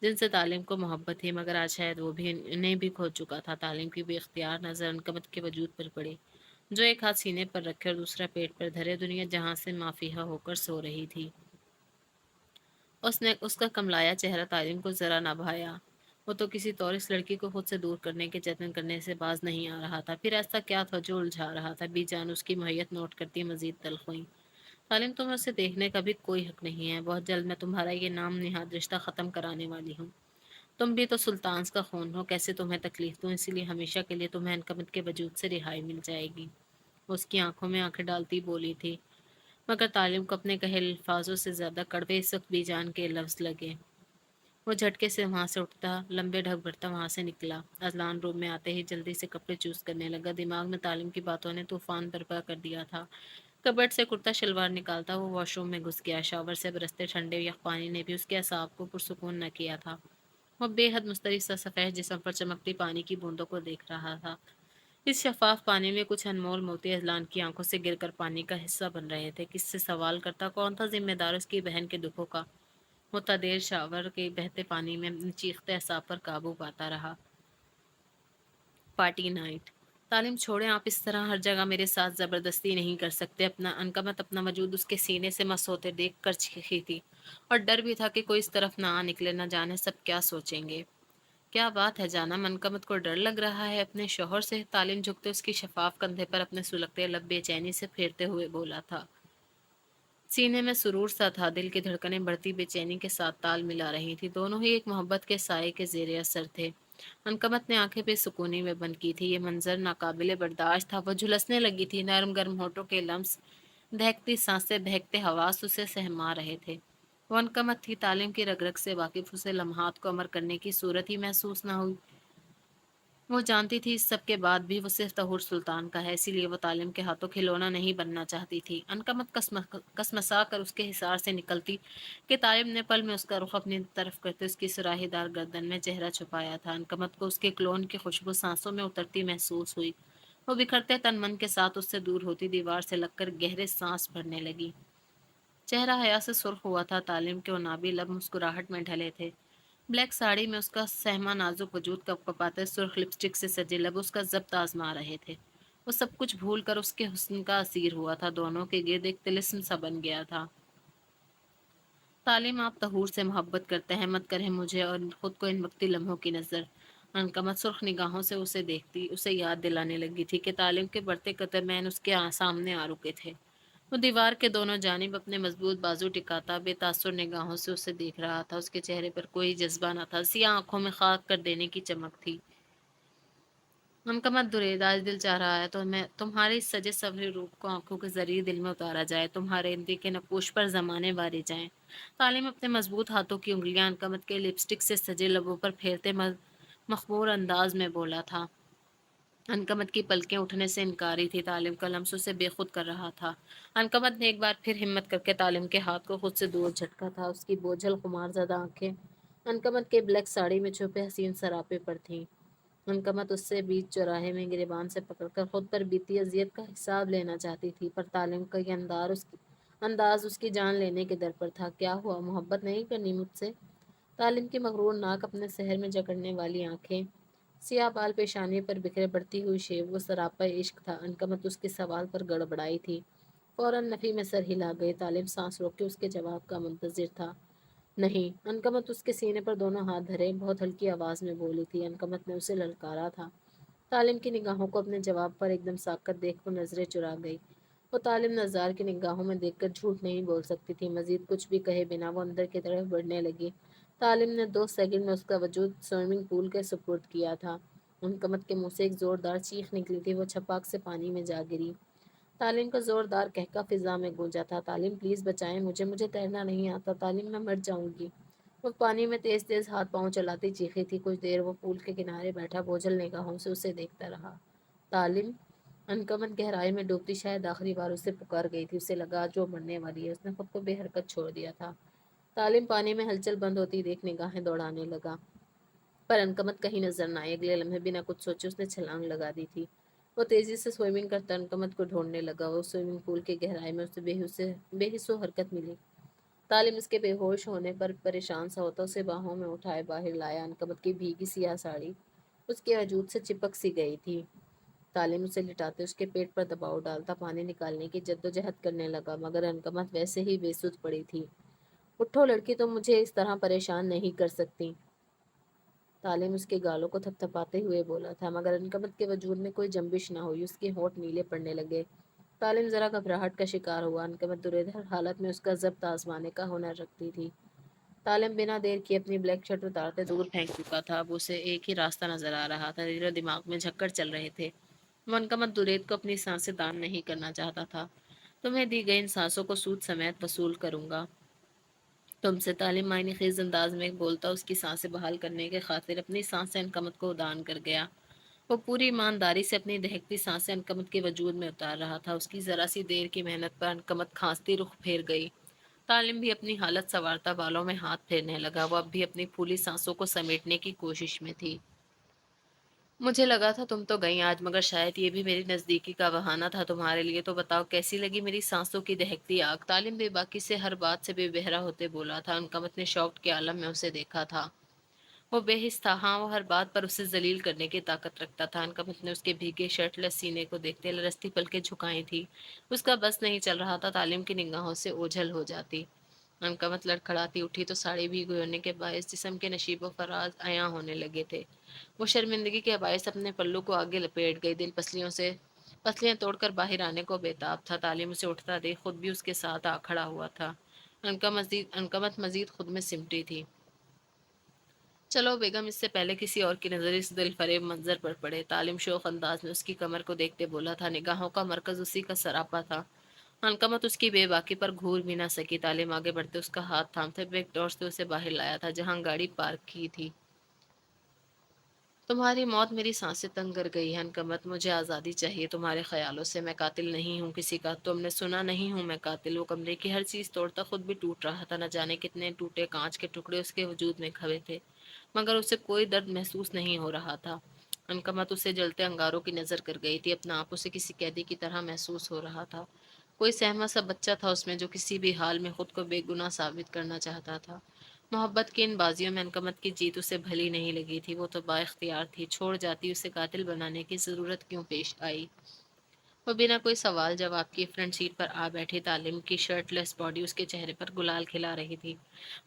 جن سے تعلیم کو محبت تھی، مگر آج شاید وہ بھی انہیں بھی کھو چکا تھا۔ تعلیم کی بے اختیار نظر انکمت کے وجود پر پڑی جو ایک ہاتھ سینے پر رکھے اور دوسرا پیٹ پر دھرے دنیا جہاں سے مافیہا ہو کر سو رہی تھی۔ اس نے اس کا کملایا چہرہ تعلیم کو ذرا نہ بھایا۔ وہ تو کسی طور اس لڑکی کو خود سے دور کرنے کے جتن کرنے سے باز نہیں آ رہا تھا۔ پھر ایسا کیا تھا جو الجھا رہا تھا؟ بی جان اس کی موہیت نوٹ کرتی مزید تلخ ہوئی۔ تعلیم، تمہیں اسے دیکھنے کا بھی کوئی حق نہیں ہے۔ بہت جلد میں تمہارا یہ نام نہاد رشتہ ختم کرانے والی ہوں۔ تم بھی تو سلطانز کا خون ہو، کیسے تمہیں تکلیف دوں؟ اسی لیے ہمیشہ کے لیے تمہیں انکمت کے وجود سے رہائی مل جائے گی۔ وہ اس کی آنکھوں میں آنکھیں ڈالتی بولی تھی، مگر تعلیم کو اپنے کہے الفاظوں سے زیادہ کڑوے اس وقت بی جان کے لفظ لگے۔ وہ جھٹکے سے وہاں سے اٹھتا، لمبے ڈھک بھرتا وہاں سے نکلا۔ اذلان روم میں آتے ہی جلدی سے کپڑے چوز کرنے لگا۔ دماغ میں تعلیم کی باتوں نے طوفان برپا کر دیا تھا۔ کبرٹ سے کرتا شلوار نکالتا وہ واش روم میں گھس گیا۔ شاور سے برستے ٹھنڈے یک پانی نے بھی اس کے اعصاب کو پرسکون نہ کیا تھا۔ وہ بے حد مضطرب سا سفید جسم پر چمکتی پانی کی بوندوں کو دیکھ رہا تھا۔ اس شفاف پانی میں کچھ انمول موتی اذلان کی آنکھوں سے گر کر پانی کا حصہ بن رہے تھے۔ کس سے سوال کرتا؟ کون تھا ذمہ دار اس کی بہن کے دکھوں کا؟ متعدل شاور کے بہتے پانی میں چیختے اعصاب پر قابو پاتا رہا۔ Party night. تعلیم چھوڑیں، آپ اس طرح ہر جگہ میرے ساتھ زبردستی نہیں کر سکتے۔ انکمت اپنا وجود اس کے سینے سے مس ہوتے دیکھ کر چیخی تھی، اور ڈر بھی تھا کہ کوئی اس طرف نہ آ نکلے، نہ جانے سب کیا سوچیں گے۔ کیا بات ہے جانم، انکمت کو ڈر لگ رہا ہے اپنے شوہر سے؟ تعلیم جھکتے اس کی شفاف کندھے پر اپنے سلگتے لب بے چینی سے پھیرتے ہوئے بولا تھا۔ سینے میں سرور سا تھا، دل کی دھڑکنیں بڑھتی بے چینی کے ساتھ تال ملا رہی تھی۔ دونوں ہی ایک محبت کے سائے کے زیر اثر تھے۔ انکمت نے آنکھیں بے سکونی میں بند کی تھی۔ یہ منظر ناقابل برداشت تھا۔ وہ جھلسنے لگی تھی۔ نرم گرم ہونٹوں کے لمس، دہکتی سانسیں، بہکتے حواس اسے سہما رہے تھے۔ وہ انکمت تھی، تعلیم کی رگ رگ سے واقف، اسے لمحات کو امر کرنے کی صورت ہی محسوس نہ ہوئی۔ وہ جانتی تھی اس سب کے بعد بھی وہ صرف طہور سلطان کا ہے، اسی لیے وہ تعلیم کے ہاتھوں کھلونا نہیں بننا چاہتی تھی۔ انکمت کسمسا کر اس کے حصار سے نکلتی کہ تعلیم نے پل میں اس کا رخ اپنی طرف کرتے اس کی سراہی دار گردن میں چہرہ چھپایا تھا۔ انکمت کو اس کے کلون کی خوشبو سانسوں میں اترتی محسوس ہوئی۔ وہ بکھرتے تن من کے ساتھ اس سے دور ہوتی دیوار سے لگ کر گہرے سانس بھرنے لگی۔ چہرہ حیا سے سرخ ہوا تھا، تعلیم کے عنابی لب مسکراہٹ میں ڈھلے تھے۔ بلیک ساڑی میں اس کا سہما نازک وجود کپ کپاتے، سرخ لپسٹک سے سجے لب اس کا ضبط آزما رہے تھے۔ وہ سب کچھ بھول کر اس کے حسن کا اسیر ہوا تھا، دونوں کے گرد ایک طلسم سا بن گیا تھا۔ تعلیم، آپ طہور سے محبت کرتے ہیں، مت کریں مجھے اور خود کو ان وقتی لمحوں کی نظر۔ انکمت سرخ نگاہوں سے اسے دیکھتی، اسے یاد دلانے لگی تھی کہ تعلیم کے بڑھتے قدمین اس کے سامنے آ رکے تھے۔ وہ دیوار کے دونوں جانب اپنے مضبوط بازو ٹکاتا بے تاثر نگاہوں سے اسے دیکھ رہا تھا۔ اس کے چہرے پر کوئی جذبہ نہ تھا، سیاہ آنکھوں میں خاک کر دینے کی چمک تھی۔ منکمت درید، آج دل چاہ رہا ہے تو میں تمہارے اس سجے سورے روپ کو آنکھوں کے ذریعے دل میں اتارا جائے، تمہارے اندی کے نقوش پر زمانے وارے جائیں۔ تعلیم اپنے مضبوط ہاتھوں کی انگلیاں انکمت کے لپسٹک سے سجے لبوں پر پھیرتے مخمور انداز میں بولا تھا۔ انکمت کی پلکیں اٹھنے سے انکاری تھی، تعلیم کا لمس اسے بے خود کر رہا تھا۔ انکمت نے ایک بار پھر ہمت کر کے تعلیم کے ہاتھ کو خود سے دور جھٹکا تھا۔ اس کی بوجھل خمار زدہ آنکھیں انکمت کے بلیک ساڑی میں چھپے حسین سراپے پر تھیں۔ انکمت اس سے بیچ چوراہے میں گریبان سے پکڑ کر خود پر بیتی اذیت کا حساب لینا چاہتی تھی، پر تعلیم کا یہ انداز اس کی جان لینے کے در پر تھا۔ کیا ہوا، محبت نہیں کرنی مجھ سے؟ تعلیم کی مغرور ناک، اپنے سحر میں جکڑنے والی آنکھیں، سیاہ بال پیشانی پر بکھرے بڑھتی ہوئی شیب، وہ سراپا عشق تھا۔ انکمت اس کے سوال پر گڑبڑائی تھی، فوراً نفی میں سر ہلا گئی۔ تعلیم سانس روک کے اس کے جواب کا منتظر تھا۔ نہیں، انکمت اس کے سینے پر دونوں ہاتھ دھرے بہت ہلکی آواز میں بولی تھی۔ انکمت نے اسے للکارا تھا۔ تعلیم کی نگاہوں کو اپنے جواب پر ایک دم ساکت دیکھ وہ نظریں چرا گئی۔ وہ تعلیم نظار کی نگاہوں میں دیکھ کر جھوٹ نہیں بول سکتی تھی۔ مزید کچھ بھی کہے بنا وہ اندر کی طرف بڑھنے لگی۔ تعلیم نے 2 سیکنڈ میں اس کا وجود سوئمنگ پول کے سپرد کیا تھا۔ انکمت کے منہ سے ایک زوردار چیخ نکلی تھی، وہ چھپاک سے پانی میں جا گری۔ تعلیم کا زوردار کہکا فضا میں گونجا تھا، تعلیم پلیز بچائیں مجھے تیرنا نہیں آتا، تعلیم میں مر جاؤں گی۔ وہ پانی میں تیز تیز ہاتھ پاؤں چلاتی چیخی تھی۔ کچھ دیر وہ پول کے کنارے بیٹھا بوجھل نگاہوں سے اسے دیکھتا رہا۔ تعلیم، انکمت گہرائی میں ڈوبتی شاید آخری بار اسے پکار گئی تھی۔ اسے لگا جو مرنے والی ہے۔ اس نے خود کو بے حرکت چھوڑ دیا تھا۔ तालिम पानी में हलचल बंद होती देख निगाहें दौड़ाने लगा, पर अनकमत कहीं नजर न आई। अगले लम्हे बिना कुछ सोचे उसने छलांग लगा दी थी। वो तेजी से स्विमिंग करता अनकमत को ढूंढने लगा। वो स्विमिंग पूल की गहराई में उसे बेहिस्सो हरकत मिली। तालिम उसके बेहोश होने पर परेशान सा होता उसे बाहों में उठाए बाहर लाया। अनकमत की भीगी सियाह साड़ी उसके वजूद से चिपक सी गई थी। तालिम उसे लिटाते उसके पेट पर दबाव डालता पानी निकालने की जद्दोजहद करने लगा, मगर अनकमत वैसे ही बेसुध पड़ी थी। उठो लड़की, तुम मुझे इस तरह परेशान नहीं कर सकती। तालिम उसके गालों को थपथपाते हुए बोला था, मगर अनकमत के वजूद में कोई जंबिश ना हुई। उसके होंठ नीले पड़ने लगे। तालिम जरा घबराहट का शिकार हुआ। अनकमत दुरेधर हालत में उसका जब्त आजमाने का हुनर रखती थी। तालिम बिना देर किए अपनी ब्लैक शर्ट उतारते दूर फेंक चुका था। अब उसे एक ही रास्ता नजर आ रहा था। तीनों दिमाग में झक्कड़ चल रहे थे। वो अनकमत दुरेद को अपनी सांसें दान नहीं करना चाहता था। तुम्हें दी गई इन सांसों को सूद समेत वसूल करूंगा तुमसे। तालिम मायने खेज अंदाज में बोलता उसकी सांसें बहाल करने के खातिर अपनी सांसें अनकमत को उदान कर गया। वो पूरी ईमानदारी से अपनी दहकती सांसें अनकमत के वजूद में उतार रहा था। उसकी जरा सी देर की मेहनत पर अनकमत खांसती रुख फेर गई। तालिम भी अपनी हालत संवारता बालों में हाथ फेरने लगा। वो अब भी अपनी फूली सांसों को समेटने की कोशिश में थी। मुझे लगा था तुम तो गई आज, मगर शायद ये भी मेरी नजदीकी का बहाना था तुम्हारे लिए। तो बताओ कैसी लगी मेरी सांसों की दहकती आग। तालिम बेबाकी से हर बात से बेबहरा होते बोला था। अनकमत ने शौक के आलम में उसे देखा था। वो बेहिस था। हाँ, वो हर बात पर उसे जलील करने की ताकत रखता था। अनकमत ने उसके भीगे शर्टलेस सीने को देखते लरसती पलकें झुकाई थी। उसका बस नहीं चल रहा था तालिम की निगाहों से ओझल हो जाती। अनकमत लड़खड़ाती उठी तो साड़ी भीगी होने के बायस जिस्म के नशीबो फराज अयां होने लगे थे। वो शर्मिंदगी के बायस अपने पल्लू को आगे लपेट गई। दिल पसलियां तोड़कर बाहर आने को बेताब था। तालिम उसे उठता देख खुद भी उसके साथ आ खड़ा हुआ था। अनकमत मजीद खुद में सिमटी थी। चलो बेगम, इससे पहले किसी और की नजर इस दिल फरेब मंजर पर पड़े। तालिम शोख अंदाज में उसकी कमर को देखते बोला था। निगाहों का मरकज उसी का सरापा था। अनकमत उसकी बेबाकी पर घूर भी ना सकी। तालिम आगे बढ़ते उसका हाथ थामते बैक डोर से उसे बाहर लाया था, जहां गाड़ी पार्क की थी। तुम्हारी मौत मेरी सांसें तंग कर गई है अनकमत। मुझे आज़ादी चाहिए तुम्हारे ख्यालों से। मैं कातिल नहीं हूँ किसी का, तुमने सुना नहीं हूँ मैं कातिल। वो कमरे की हर चीज़ तोड़ता खुद भी टूट रहा था। न जाने कितने टूटे कांच के टुकड़े उसके वजूद में खबे थे, मगर उसे कोई दर्द महसूस नहीं हो रहा था। अनकमत उसे जलते अंगारों की नज़र कर गई थी। अपना आप उसे किसी कैदी की तरह महसूस हो रहा था। कोई सहमा सा बच्चा था उसमें, जो किसी भी हाल में खुद को बेगुनाह साबित करना चाहता था। मोहब्बत की इन बाजियों में अनकमत की जीत उसे भली नहीं लगी थी। वो तो बाइख्तियार थी। छोड़ जाती, उसे कातिल बनाने की ज़रूरत क्यों पेश आई। वो बिना कोई सवाल जवाब की फ्रंट सीट पर आ बैठी। तालिम की शर्टलेस बॉडी उसके चेहरे पर गुलाल खिला रही थी।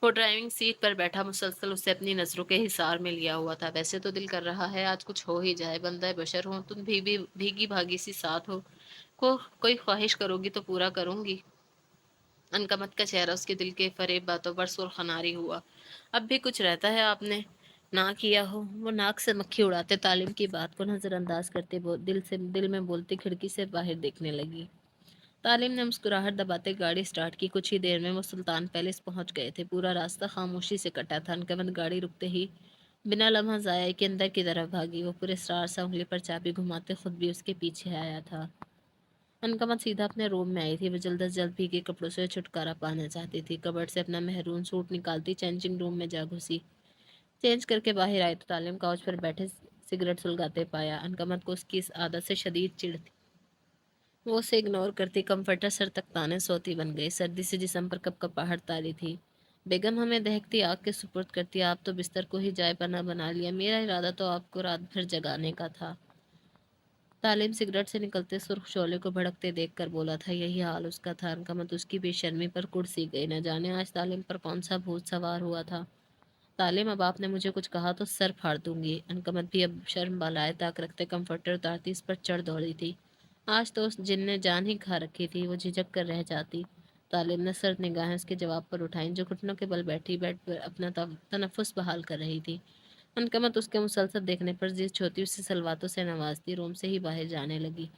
वो ड्राइविंग सीट पर बैठा मुसलसल उसे अपनी नज़रों के हिसार में लिया हुआ था। वैसे तो दिल कर रहा है आज कुछ हो ही जाए। बंदा बशर हो, तुम भीगी भागी सी साथ हो, कोई ख्वाहिश करोगी तो पूरा करूंगी। अनकमत का चेहरा उसके दिल के फरेब बातों पर सुरखनारी हुआ। अब भी कुछ रहता है आपने ना किया हो। वो नाक से मक्खी उड़ाते तालिम की बात को नजरअंदाज करते दिल में बोलती खिड़की से बाहर देखने लगी। तालिम ने मुस्कुराहट दबाते गाड़ी स्टार्ट की। कुछ ही देर में वो सुल्तान पैलेस पहुंच गए थे। पूरा रास्ता खामोशी से कटा था। अनकमत गाड़ी रुकते ही बिना लम्हा जाया के अंदर की तरफ भागी। वो पूरे स्टार सा उंगली पर चाबी घुमाते खुद भी उसके पीछे आया था। अनकमत सीधा अपने रूम में आई थी। वो जल्द अज जल्द भीगे कपड़ों से छुटकारा पाना चाहती थी। कबर्ड से अपना मेहरून सूट निकालती चेंजिंग रूम में जा घुसी। चेंज करके बाहर आई तो तालिम काउच पर बैठे सिगरेट सुलगाते पाया। अनकमत को उसकी इस आदत से शदीद चिढ़ थी। वो उसे इग्नोर करती कंफर्टर सर तक ताने सोती बन गई। सर्दी से जिस्म पर कपकपाहट तारी थी। बेगम, हमें दहकती आग के सुपुर्द करती। आप तो बिस्तर को ही जाय बना बना लिया। मेरा इरादा तो आपको रात भर जगाने का था। तालिम सिगरेट से निकलते सुर्ख शोले को भड़कते देखकर बोला था। यही हाल उसका था। अनकमत उसकी बेशर्मी पर कुर्सी गई। न जाने आज तालिम पर कौन सा भूत सवार हुआ था। तालिम, अब आपने मुझे कुछ कहा तो सर फाड़ दूंगी। अनकमत भी अब शर्म बलाए ताक रखते कंफर्टर उतारती इस पर चढ़ दौड़ी थी। आज तो उस जिन ने जान ही खा रखी थी। वो झिझक कर रह जाती। तालिम ने सर्द निगाहें उसके जवाब पर उठाई, जो घुटनों के बल बैठी बेड पर अपना तनफुस बहाल कर रही थी। अनकमत उसके मुसलसल देखने पर जिस छोटी उसे सलवातों से नवाजती रूम से ही बाहर जाने लगी।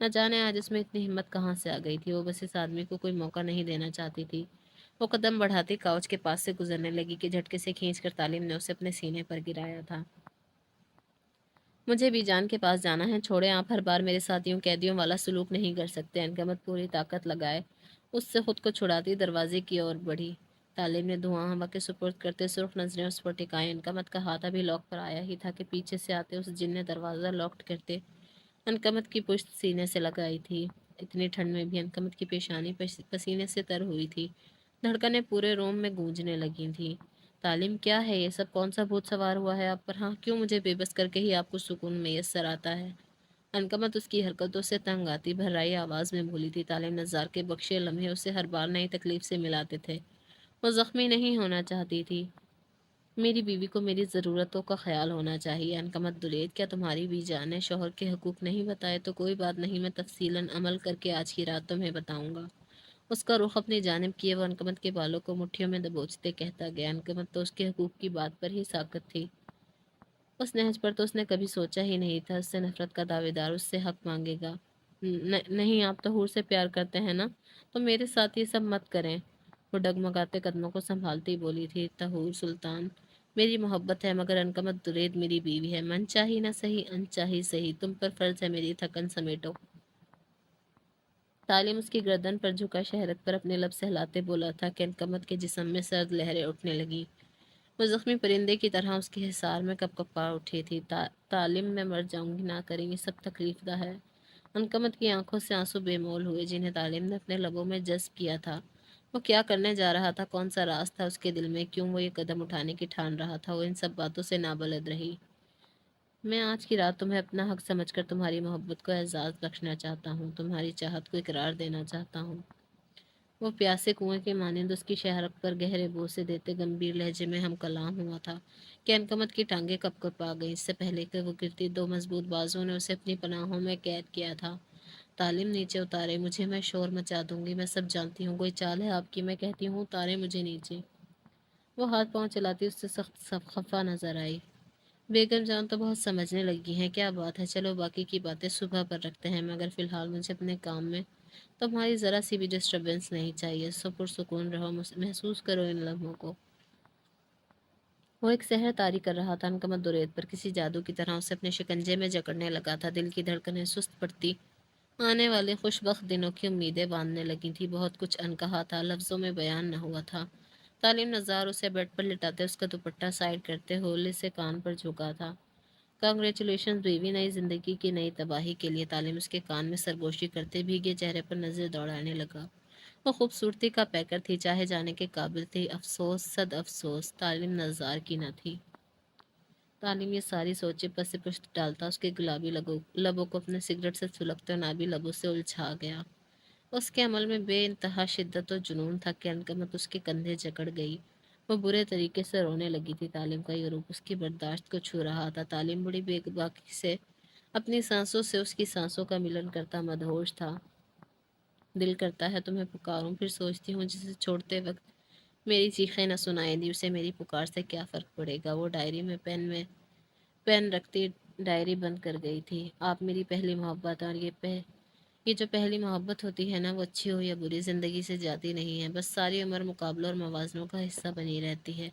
न जाने आज उसमें इतनी हिम्मत कहाँ से आ गई थी। वो बस इस आदमी को कोई मौका नहीं देना चाहती थी। वो कदम बढ़ाती काउच के पास से गुजरने लगी कि झटके से खींचकर तालिम ने उसे अपने सीने पर गिराया था। मुझे भी जान के पास जाना है। छोड़े, आप हर बार मेरे साथ यूं कैदियों वाला सलूक नहीं कर सकते। अनकमत पूरी ताकत लगाए उससे खुद को छुड़ाती दरवाजे की ओर बढ़ी। तालिम ने धुआं हवा के सुपुर्द करते सुर्ख नजरें उस पर टिकाई। अनकमत का हाथ अभी लॉक पर आया ही था कि पीछे से आते उस जिन ने दरवाज़ा लॉक करते अनकमत की पुश्त सीने से लगाई थी। इतनी ठंड में भी अनकमत की पेशानी पसीने से तर हुई थी। धड़कनें पूरे रोम में गूंजने लगी थी। तालिम, क्या है ये सब? कौन सा भूत सवार हुआ है आप पर? हाँ, क्यों मुझे बेबस करके ही आपको सुकून मैसर आता है? अनकमत उसकी हरकतों से तंग आती भर्राई आवाज में बोली थी। तालिम नज़ार के बख्शे लम्हे उसे हर बार नई तकलीफ से मिलाते थे। वो जख्मी नहीं होना चाहती थी। मेरी बीवी को मेरी ज़रूरतों का ख्याल होना चाहिए। अनकमत दुलेत, क्या तुम्हारी भी जान है? शौहर के हकूक नहीं बताए तो कोई बात नहीं, मैं तफसीलन अमल करके आज की रात तुम्हें बताऊंगा। उसका रुख अपनी जानिब किए वो अनकमत के बालों को मुट्ठियों में दबोचते कहता गया। अनकमत तो उसके हकूक की बात पर ही साकत थी। उस नहज पर तो उसने कभी सोचा ही नहीं था उससे नफरत का दावेदार उससे हक मांगेगा। नहीं, आप तो हूर से प्यार करते हैं ना, तो मेरे साथ ये सब मत करें। वो डगमगाते कदमों को संभालती बोली थी। तहूर सुल्तान, मेरी मोहब्बत है, मगर अनकमत दुरेद मेरी बीवी है। मन चाही ना सही, अनचाही सही, तुम पर फर्ज है मेरी थकन समेटो। तालिम उसकी गर्दन पर झुका शहरत पर अपने लब सहलाते बोला था कि अनकमत के जिस्म में सर्द लहरें उठने लगी। वो जख्मी परिंदे की तरह उसके हिसार में कपकपा उठी थी। तालिम, मैं मर जाऊंगी, ना करेंगी, सब तकलीफदा है। अनकमत की आंखों से आंसू बेमोल हुए जिन्हें तालिम ने अपने लबों में जज्ब किया था। वो क्या करने जा रहा था? कौन सा राज था उसके दिल में? क्यों वो ये कदम उठाने की ठान रहा था? वो इन सब बातों से नाबलद रही। मैं आज की रात तुम्हें अपना हक समझकर तुम्हारी मोहब्बत को एजाज़ बख्शना चाहता हूँ, तुम्हारी चाहत को इकरार देना चाहता हूँ। वो प्यासे कुएं के मानिंद उसकी शहरक पर गहरे बोसे देते गंभीर लहजे में हम कलाम हुआ था कि अनकमत की टांगें कप आ गईं। इससे पहले कि वो गिरती, दो मजबूत बाजुओं ने उसे अपनी पनाहों में कैद किया था। तालिम, नीचे उतारे मुझे, मैं शोर मचा दूंगी, मैं सब जानती हूँ, कोई चाल है आपकी, मैं कहती हूँ उतारे मुझे नीचे। वो हाथ पांव चलाती उससे सख्त खफा नजर आई। बेगम जान तो बहुत समझने लगी हैं, क्या बात है, चलो बाकी की बातें सुबह पर रखते हैं, मगर फिलहाल मुझे अपने काम में तुम्हारी ज़रा सी भी डिस्टरबेंस नहीं चाहिए। सो पुरसुकून रहो, महसूस करो इन लम्हों को। वो एक सहर तारी कर रहा था। अनकमत दुरेद पर किसी जादू की तरह उसे अपने शिकंजे में जकड़ने लगा था। दिल की धड़कनें सुस्त पड़ती, आने वाले खुशबख्त दिनों की उम्मीदें बांधने लगी थी। बहुत कुछ अनकहा था, लफ्ज़ों में बयान न हुआ था। तालीम नज़ार उसे बेड पर लिटाते उसका दुपट्टा साइड करते होले से कान पर झुका था। कांग्रेचुलेशन बीवी, नई जिंदगी की नई तबाही के लिए। तालीम उसके कान में सरगोशी करते भीगे चेहरे पर नजर दौड़ाने लगा। वो खूबसूरती का पैकर थी, चाहे जाने के काबिल थी। अफसोस, सद अफसोस, तालीम नज़ार की न थी। तालीम ये सारी सोचे पस पुश्त डालता उसके गुलाबी लबों को अपने सिगरेट से सुलगते नाबी लबों से उलझा गया। उसके अमल में बेइंतहा शिद्दत और जुनून था कि अनकमत उसके कंधे जकड़ गई। वो बुरे तरीके से रोने लगी थी। तालीम का ये रूप उसकी बर्दाश्त को छू रहा था। तालीम बड़ी बेबाकी से अपनी सांसों से उसकी सांसों का मिलन करता मदहोश था। दिल करता है तुम्हें पुकारूं, फिर सोचती हूँ जिसे छोड़ते वक्त मेरी चीखें न सुनाई दी, उसे मेरी पुकार से क्या फ़र्क पड़ेगा। वो डायरी में पेन रखती डायरी बंद कर गई थी। आप मेरी पहली मोहब्बत, और ये जो पहली मोहब्बत होती है ना, वो अच्छी हो या बुरी, ज़िंदगी से जाती नहीं है, बस सारी उम्र मुकाबलों और मवाज़नों का हिस्सा बनी रहती है।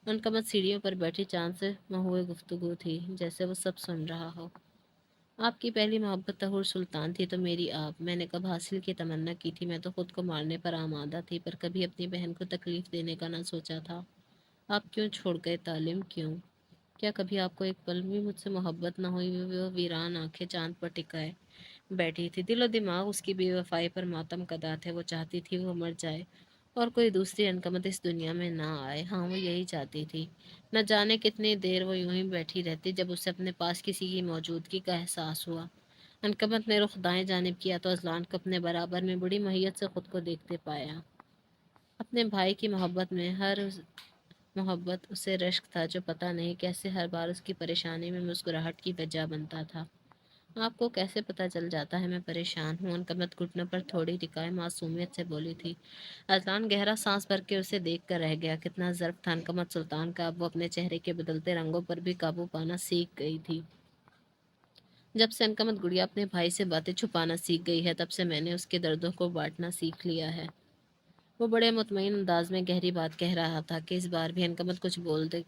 उनका मत सीढ़ियों पर बैठी चांद से महुए गुफ्तगू थी, जैसे वो सब सुन रहा हो। आपकी पहली मोहब्बत तहूर सुल्तान थी तो मेरी आप। मैंने कब हासिल की तमन्ना की थी, मैं तो खुद को मारने पर आमादा थी, पर कभी अपनी बहन को तकलीफ देने का ना सोचा था। आप क्यों छोड़ गए तालिम, क्यों? क्या कभी आपको एक पल भी मुझसे मोहब्बत ना हुई? वो वीरान आंखें चांद पर टिकाए बैठी थी। दिलो दिमाग उसकी बेवफाई पर मातम कदा थे। वो चाहती थी वो मर जाए और कोई दूसरी अनकमत इस दुनिया में ना आए। हाँ, वो यही चाहती थी। न जाने कितनी देर वो यूं ही बैठी रहती जब उसे अपने पास किसी की मौजूदगी का एहसास हुआ। अनकमत ने रुख दाएं जानिब किया तो अजलान को अपने बराबर में बड़ी मैयत से खुद को देखते पाया। अपने भाई की मोहब्बत में हर मोहब्बत उसे रश्क था जो पता नहीं कैसे हर बार उसकी परेशानी में मुस्कुराहट की वजह बनता था। आपको कैसे पता चल जाता है मैं परेशान हूँ? अनकमत घुटनों पर थोड़ी टिकाए मासूमियत से बोली थी। अजलान गहरा सांस भर के उसे देख कर रह गया। कितना ज़र्फ था अनकमत सुल्तान का। अब वो अपने चेहरे के बदलते रंगों पर भी काबू पाना सीख गई थी। जब से अनकमत गुड़िया अपने भाई से बातें छुपाना सीख गई है, तब से मैंने उसके दर्दों को बांटना सीख लिया है। वो बड़े मुतमईन अंदाज में गहरी बात कह रहा था कि इस बार भी अनकमत कुछ बोल दे,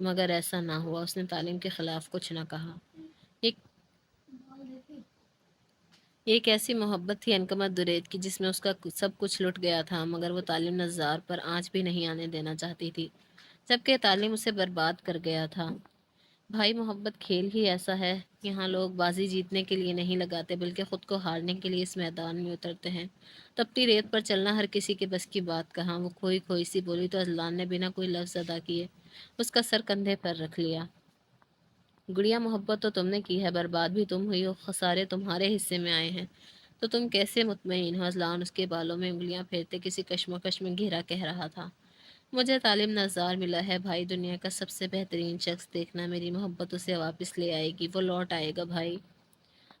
मगर ऐसा ना हुआ। उसने तालीम के खिलाफ कुछ न कहा। एक ایک ایسی محبت تھی انکمت درید کی جس میں اس کا سب کچھ لٹ گیا تھا، مگر وہ تعلیم نظار پر آنچ بھی نہیں آنے دینا چاہتی تھی، جبکہ تعلیم اسے برباد کر گیا تھا۔ بھائی، محبت کھیل ہی ایسا ہے، یہاں لوگ بازی جیتنے کے لیے نہیں لگاتے بلکہ خود کو ہارنے کے لیے اس میدان میں اترتے ہیں۔ تپتی ریت پر چلنا ہر کسی کے بس کی بات کہاں۔ وہ کھوئی کھوئی سی بولی تو اذلان نے بنا کوئی لفظ ادا کیے اس کا سر کندھے پر رکھ لیا۔ گڑیا، محبت تو تم نے کی ہے، برباد بھی تم ہوئی ہو، خسارے تمہارے حصے میں آئے ہیں تو تم کیسے مطمئن ہو؟ اذلان اس کے بالوں میں انگلیاں پھیرتے کسی کشمکش میں گھیرا کہہ رہا تھا۔ مجھے تعلیم نظار ملا ہے بھائی، دنیا کا سب سے بہترین شخص، دیکھنا میری محبت اسے واپس لے آئے گی، وہ لوٹ آئے گا بھائی۔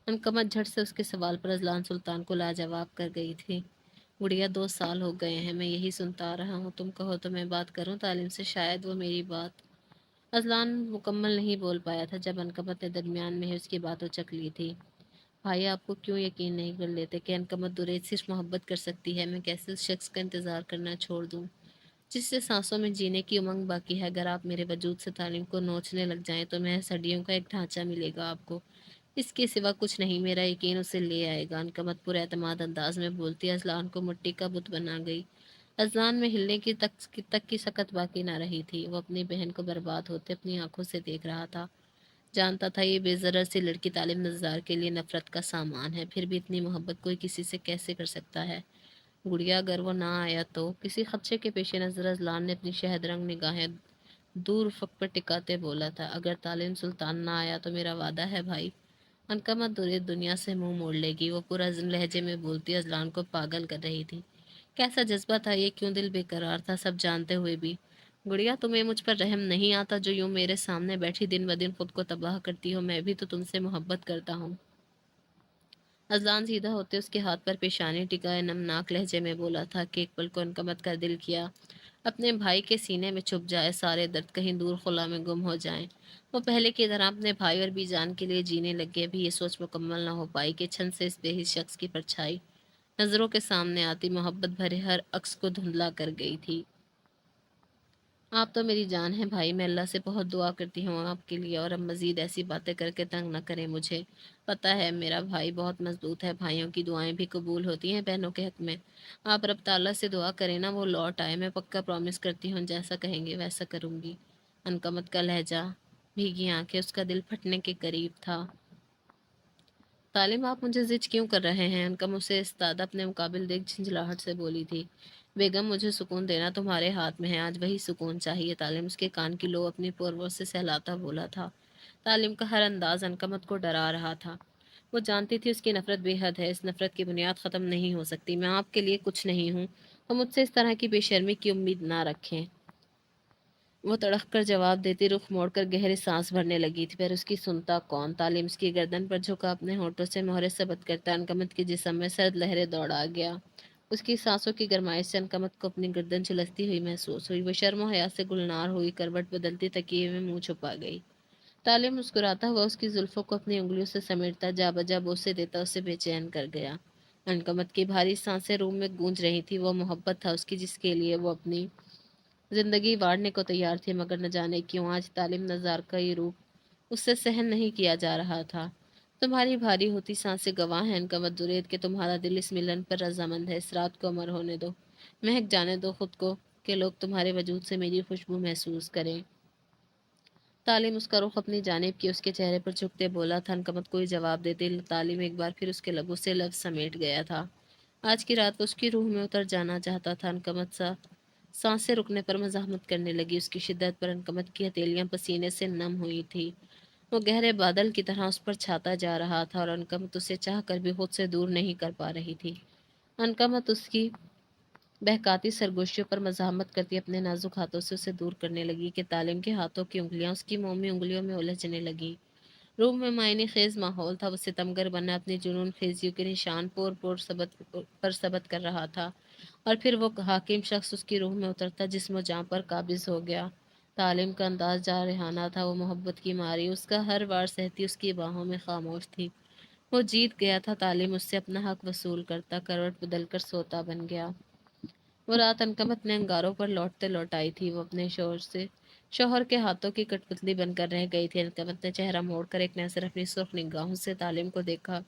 انکمت جھٹ سے اس کے سوال پر اذلان سلطان کو لاجواب کر گئی تھی۔ گڑیا، 2 سال ہو گئے ہیں میں یہی سنتا آ رہا ہوں، تم کہو تو میں بات کروں تعلیم سے، شاید وہ میری بات۔ اذلان مکمل نہیں بول پایا تھا جب انکمت نے درمیان میں ہی اس کی بات اچک لی تھی۔ بھائی، آپ کو کیوں یقین نہیں کر لیتے کہ انکمت درید صرف محبت کر سکتی ہے؟ میں کیسے اس شخص کا انتظار کرنا چھوڑ دوں جس سے سانسوں میں جینے کی امنگ باقی ہے؟ اگر آپ میرے وجود سے تعلیم کو نوچنے لگ جائیں تو محض ہڈیوں کا ایک ڈھانچہ ملے گا آپ کو، اس کے سوا کچھ نہیں۔ میرا یقین اسے لے آئے گا، انکمت پر اعتماد انداز میں بولتی اذلان کو مٹی کا بت بنا گئی۔ اذلان میں ہلنے کی تک کی سکت باقی نہ رہی تھی۔ وہ اپنی بہن کو برباد ہوتے اپنی آنکھوں سے دیکھ رہا تھا، جانتا تھا یہ بے ضرر سی لڑکی تعلیم نظار کے لیے نفرت کا سامان ہے، پھر بھی اتنی محبت کوئی کسی سے کیسے کر سکتا ہے؟ گڑیا، اگر وہ نہ آیا تو؟ کسی خدشے کے پیش نظر اذلان نے اپنی شہد رنگ نگاہیں دور افق پر ٹکاتے بولا تھا، اگر تعلیم سلطان نہ آیا تو میرا وعدہ ہے بھائی، انکمت درید دنیا سے منہ موڑ لے گی۔ وہ پرعزم لہجے میں بولتی اذلان کو پاگل کر رہی تھی۔ کیسا جذبہ تھا یہ، کیوں دل بے قرار تھا سب جانتے ہوئے بھی؟ گڑیا، تمہیں مجھ پر رحم نہیں آتا جو یوں میرے سامنے بیٹھی دن بدن خود کو تباہ کرتی ہو؟ میں بھی تو تم سے محبت کرتا ہوں۔ اذلان سیدھا ہوتے اس کے ہاتھ پر پیشانی ٹکائے نمناک لہجے میں بولا تھا کہ ایک پل کو انکمت کا دل کیا اپنے بھائی کے سینے میں چھپ جائے، سارے درد کہیں دور خلا میں گم ہو جائیں۔ وہ پہلے کی طرح اپنے بھائی اور بی جان کے لیے جینے لگے، بھی یہ سوچ مکمل نہ ہو پائی کہ چھن سے اس بے حس شخص کی پرچھائی نظروں کے سامنے آتی محبت بھرے ہر عکس کو دھندلا کر گئی تھی۔ آپ تو میری جان ہیں بھائی، میں اللہ سے بہت دعا کرتی ہوں آپ کے لیے، اور اب مزید ایسی باتیں کر کے تنگ نہ کریں مجھے۔ پتہ ہے میرا بھائی بہت مضبوط ہے، بھائیوں کی دعائیں بھی قبول ہوتی ہیں بہنوں کے حق میں۔ آپ رب تعالیٰ سے دعا کریں نا وہ لوٹ آئے، میں پکا پرومس کرتی ہوں جیسا کہیں گے ویسا کروں گی۔ انکمت کا لہجہ، بھیگی آنکھیں، اس کا دل پھٹنے کے قریب تھا۔ تعلیم، آپ مجھے زج کیوں کر رہے ہیں؟ انکم اسے استاد اپنے مقابل دیکھ جھنجھلاہٹ سے بولی تھی۔ بیگم، مجھے سکون دینا تمہارے ہاتھ میں ہے، آج وہی سکون چاہیے۔ تعلیم اس کے کان کی لو اپنی پوروں سے سہلاتا بولا تھا۔ تعلیم کا ہر انداز انکمت کو ڈرا رہا تھا۔ وہ جانتی تھی اس کی نفرت بے حد ہے، اس نفرت کی بنیاد ختم نہیں ہو سکتی۔ میں آپ کے لیے کچھ نہیں ہوں تو مجھ سے اس طرح کی بے شرمی کی امید نہ رکھیں، وہ تڑخ کر جواب دیتی، رخ موڑ کر گہری سانس بھرنے لگی تھی، پر اس کی سنتا کون؟ تعلیم اس کی گردن پر جھکا اپنے ہونٹوں سے مہرے ثبت کرتا انکمت کے جسم میں سرد لہریں دوڑا گیا۔ اس کی سانسوں کی گرمائش سے انکمت کو اپنی گردن جھلستی ہوئی محسوس ہوئی۔ وہ شرم و حیا سے گلنار ہوئی کروٹ بدلتی تکیے میں منہ چھپا گئی۔ تعلیم مسکراتا ہوا اس کی زلفوں کو اپنی انگلیوں سے سمیٹتا جا بجا بوسے دیتا اسے بے چین کر گیا۔ انکمت کی بھاری سانسیں روم میں گونج رہی تھی، وہ محبت تھا اس کی جس کے لیے وہ اپنی زندگی واڑنے کو تیار تھی، مگر نہ جانے کیوں آج تعلیم نظار کا یہ روپ اس سے سہن نہیں کیا جا رہا تھا۔ تمہاری بھاری ہوتی سانسیں گواہ ہیں انکمت درید کہ تمہارا دل اس ملن پر رضامند ہے، اس رات کو امر ہونے دو، مہک جانے دو خود کو کہ لوگ تمہارے وجود سے میری خوشبو محسوس کریں۔ تعلیم اس کا رخ اپنی جانب کی اس کے چہرے پر جھکتے بولا تھا۔ انکمت کوئی جواب دیتے تعلیم ایک بار پھر اس کے لبوں سے لفظ سمیٹ گیا تھا۔ آج کی رات وہ اس کی روح میں اتر جانا چاہتا تھا۔ انکمت سانسیں رکنے پر مزاحمت کرنے لگی، اس کی شدت پر انکمت کی ہتھیلیاں پسینے سے نم ہوئی تھی۔ وہ گہرے بادل کی طرح اس پر چھاتا جا رہا تھا اور انکمت اسے چاہ کر بھی خود سے دور نہیں کر پا رہی تھی۔ انکمت اس کی بہکاتی سرگوشیوں پر مزاحمت کرتی اپنے نازک ہاتھوں سے اسے دور کرنے لگی کہ تعلیم کے ہاتھوں کی انگلیاں اس کی مومی انگلیوں میں الجھنے لگی۔ روم میں معنی خیز ماحول تھا، وہ ستمگر بنا اپنی جنون خیزیوں کے نشان پور ثبت کر رہا تھا، اور پھر وہ حاکم شخص اس کی روح میں اترتا جسم و جاں پر قابض ہو گیا۔ تعلیم کا انداز جارحانہ تھا، وہ محبت کی ماری اس کا ہر وار سہتی اس کی باہوں میں خاموش تھی۔ وہ جیت گیا تھا، تعلیم اس سے اپنا حق وصول کرتا کروٹ بدل کر سوتا بن گیا۔ وہ رات انکمت نے انگاروں پر لوٹتے لوٹائی تھی، وہ اپنے شوہر کے ہاتھوں کی کٹ پتلی بن کر رہ گئی تھی۔ انکمت نے چہرہ موڑ کر ایک نظر اپنی سرخ نگاہوں سے تعلیم کو دیکھا،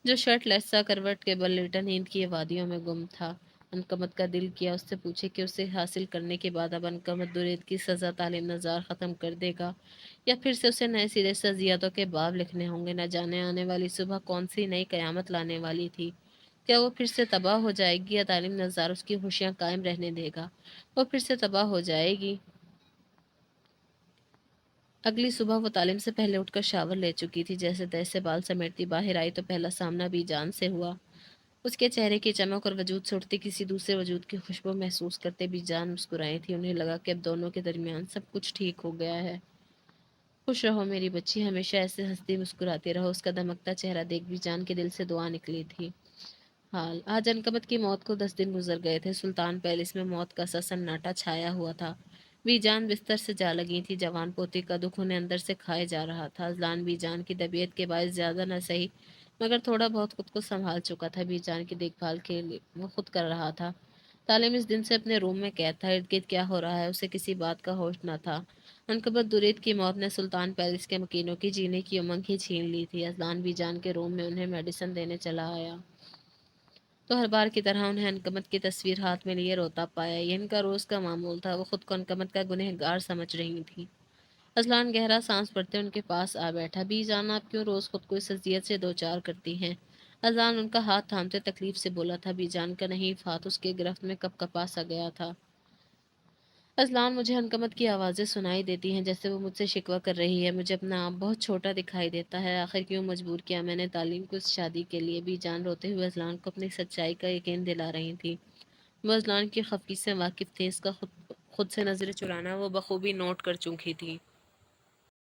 جو शर्ट लहसा करवट के बल लेटा नींद की वadiयों में गुम था। अनकमत का दिल किया उससे पूछे कि उसे हासिल करने के बाद अब अनकमत दुरेद की सज़ा तालीम नज़ार ख़त्म कर देगा या फिर से उसे नए सिरे से अजियतों के बाब लिखने होंगे। न जाने आने वाली सुबह कौन सी नई क़यामत लाने वाली थी। क्या वो फिर से तबाह हो जाएगी या तालीम नज़ार उसकी खुशियाँ कायम रहने देगा? वो फिर से तबाह हो जाएगी। अगली सुबह वो तालीम से पहले उठकर शावर ले चुकी थी। जैसे तैसे बाल समेटती बाहर आई तो पहला सामना बीजान से हुआ। उसके चेहरे की चमक और वजूद से उठती किसी दूसरे वजूद की खुशबू महसूस करते बीजान मुस्कुराई थी। उन्हें लगा कि अब दोनों के दरमियान सब कुछ ठीक हो गया है। खुश रहो मेरी बच्ची, हमेशा ऐसे हंसती मुस्कुराती रहो। उसका दमकता चेहरा देख बीजान के दिल से दुआ निकली थी। हाल आज अनकमत की मौत को 10 दिन गुजर गए थे। सुल्तान पैलेस में मौत का सा सन्नाटा छाया हुआ था। बीजान बिस्तर से जा लगी थी। जवान पोती का दुख उन्हें अंदर से खाए जा रहा था। अजलान बीजान की तबीयत के बायस ज्यादा न सही मगर थोड़ा बहुत खुद को संभाल चुका था। बीजान की देखभाल के लिए वो खुद कर रहा था। तालिम इस दिन से अपने रूम में कैद था। इर्द गिर्द क्या हो रहा है उसे किसी बात का होश न था। अनकबत दुरीद की मौत ने सुल्तान पैलेस के मकीनों की जीने की उमंग ही छीन ली थी। अजलान बीजान के रूम में उन्हें मेडिसिन देने चला आया तो हर बार की तरह उन्हें अनकमत की तस्वीर हाथ में लिए रोता पाया। ये इनका रोज का मामूल था। वो खुद को अनकमत का गुनहगार समझ रही थी। अजलान गहरा सांस भरते उनके पास आ बैठा। बी जान, आप क्यों रोज खुद को इस अजियत से दो चार करती हैं? अजलान उनका हाथ थामते तकलीफ से बोला था। बी जान का नहीफ हाथ उसके गिरफ्त में कप कपा सा गया था। अजलान, मुझे अनकमत की आवाज़ें सुनाई देती हैं जैसे वो मुझसे शिकवा कर रही है। मुझे अपना आप बहुत छोटा दिखाई देता है। आखिर क्यों मजबूर किया मैंने तालीम को इस शादी के लिए? भी जान रोते हुए अजलान को अपनी सच्चाई का यकीन दिला रही थी। वो अजलान की खफी से वाकिफ थे। इसका खुद खुद से नजरें चुराना वो बखूबी नोट कर चुकी थी।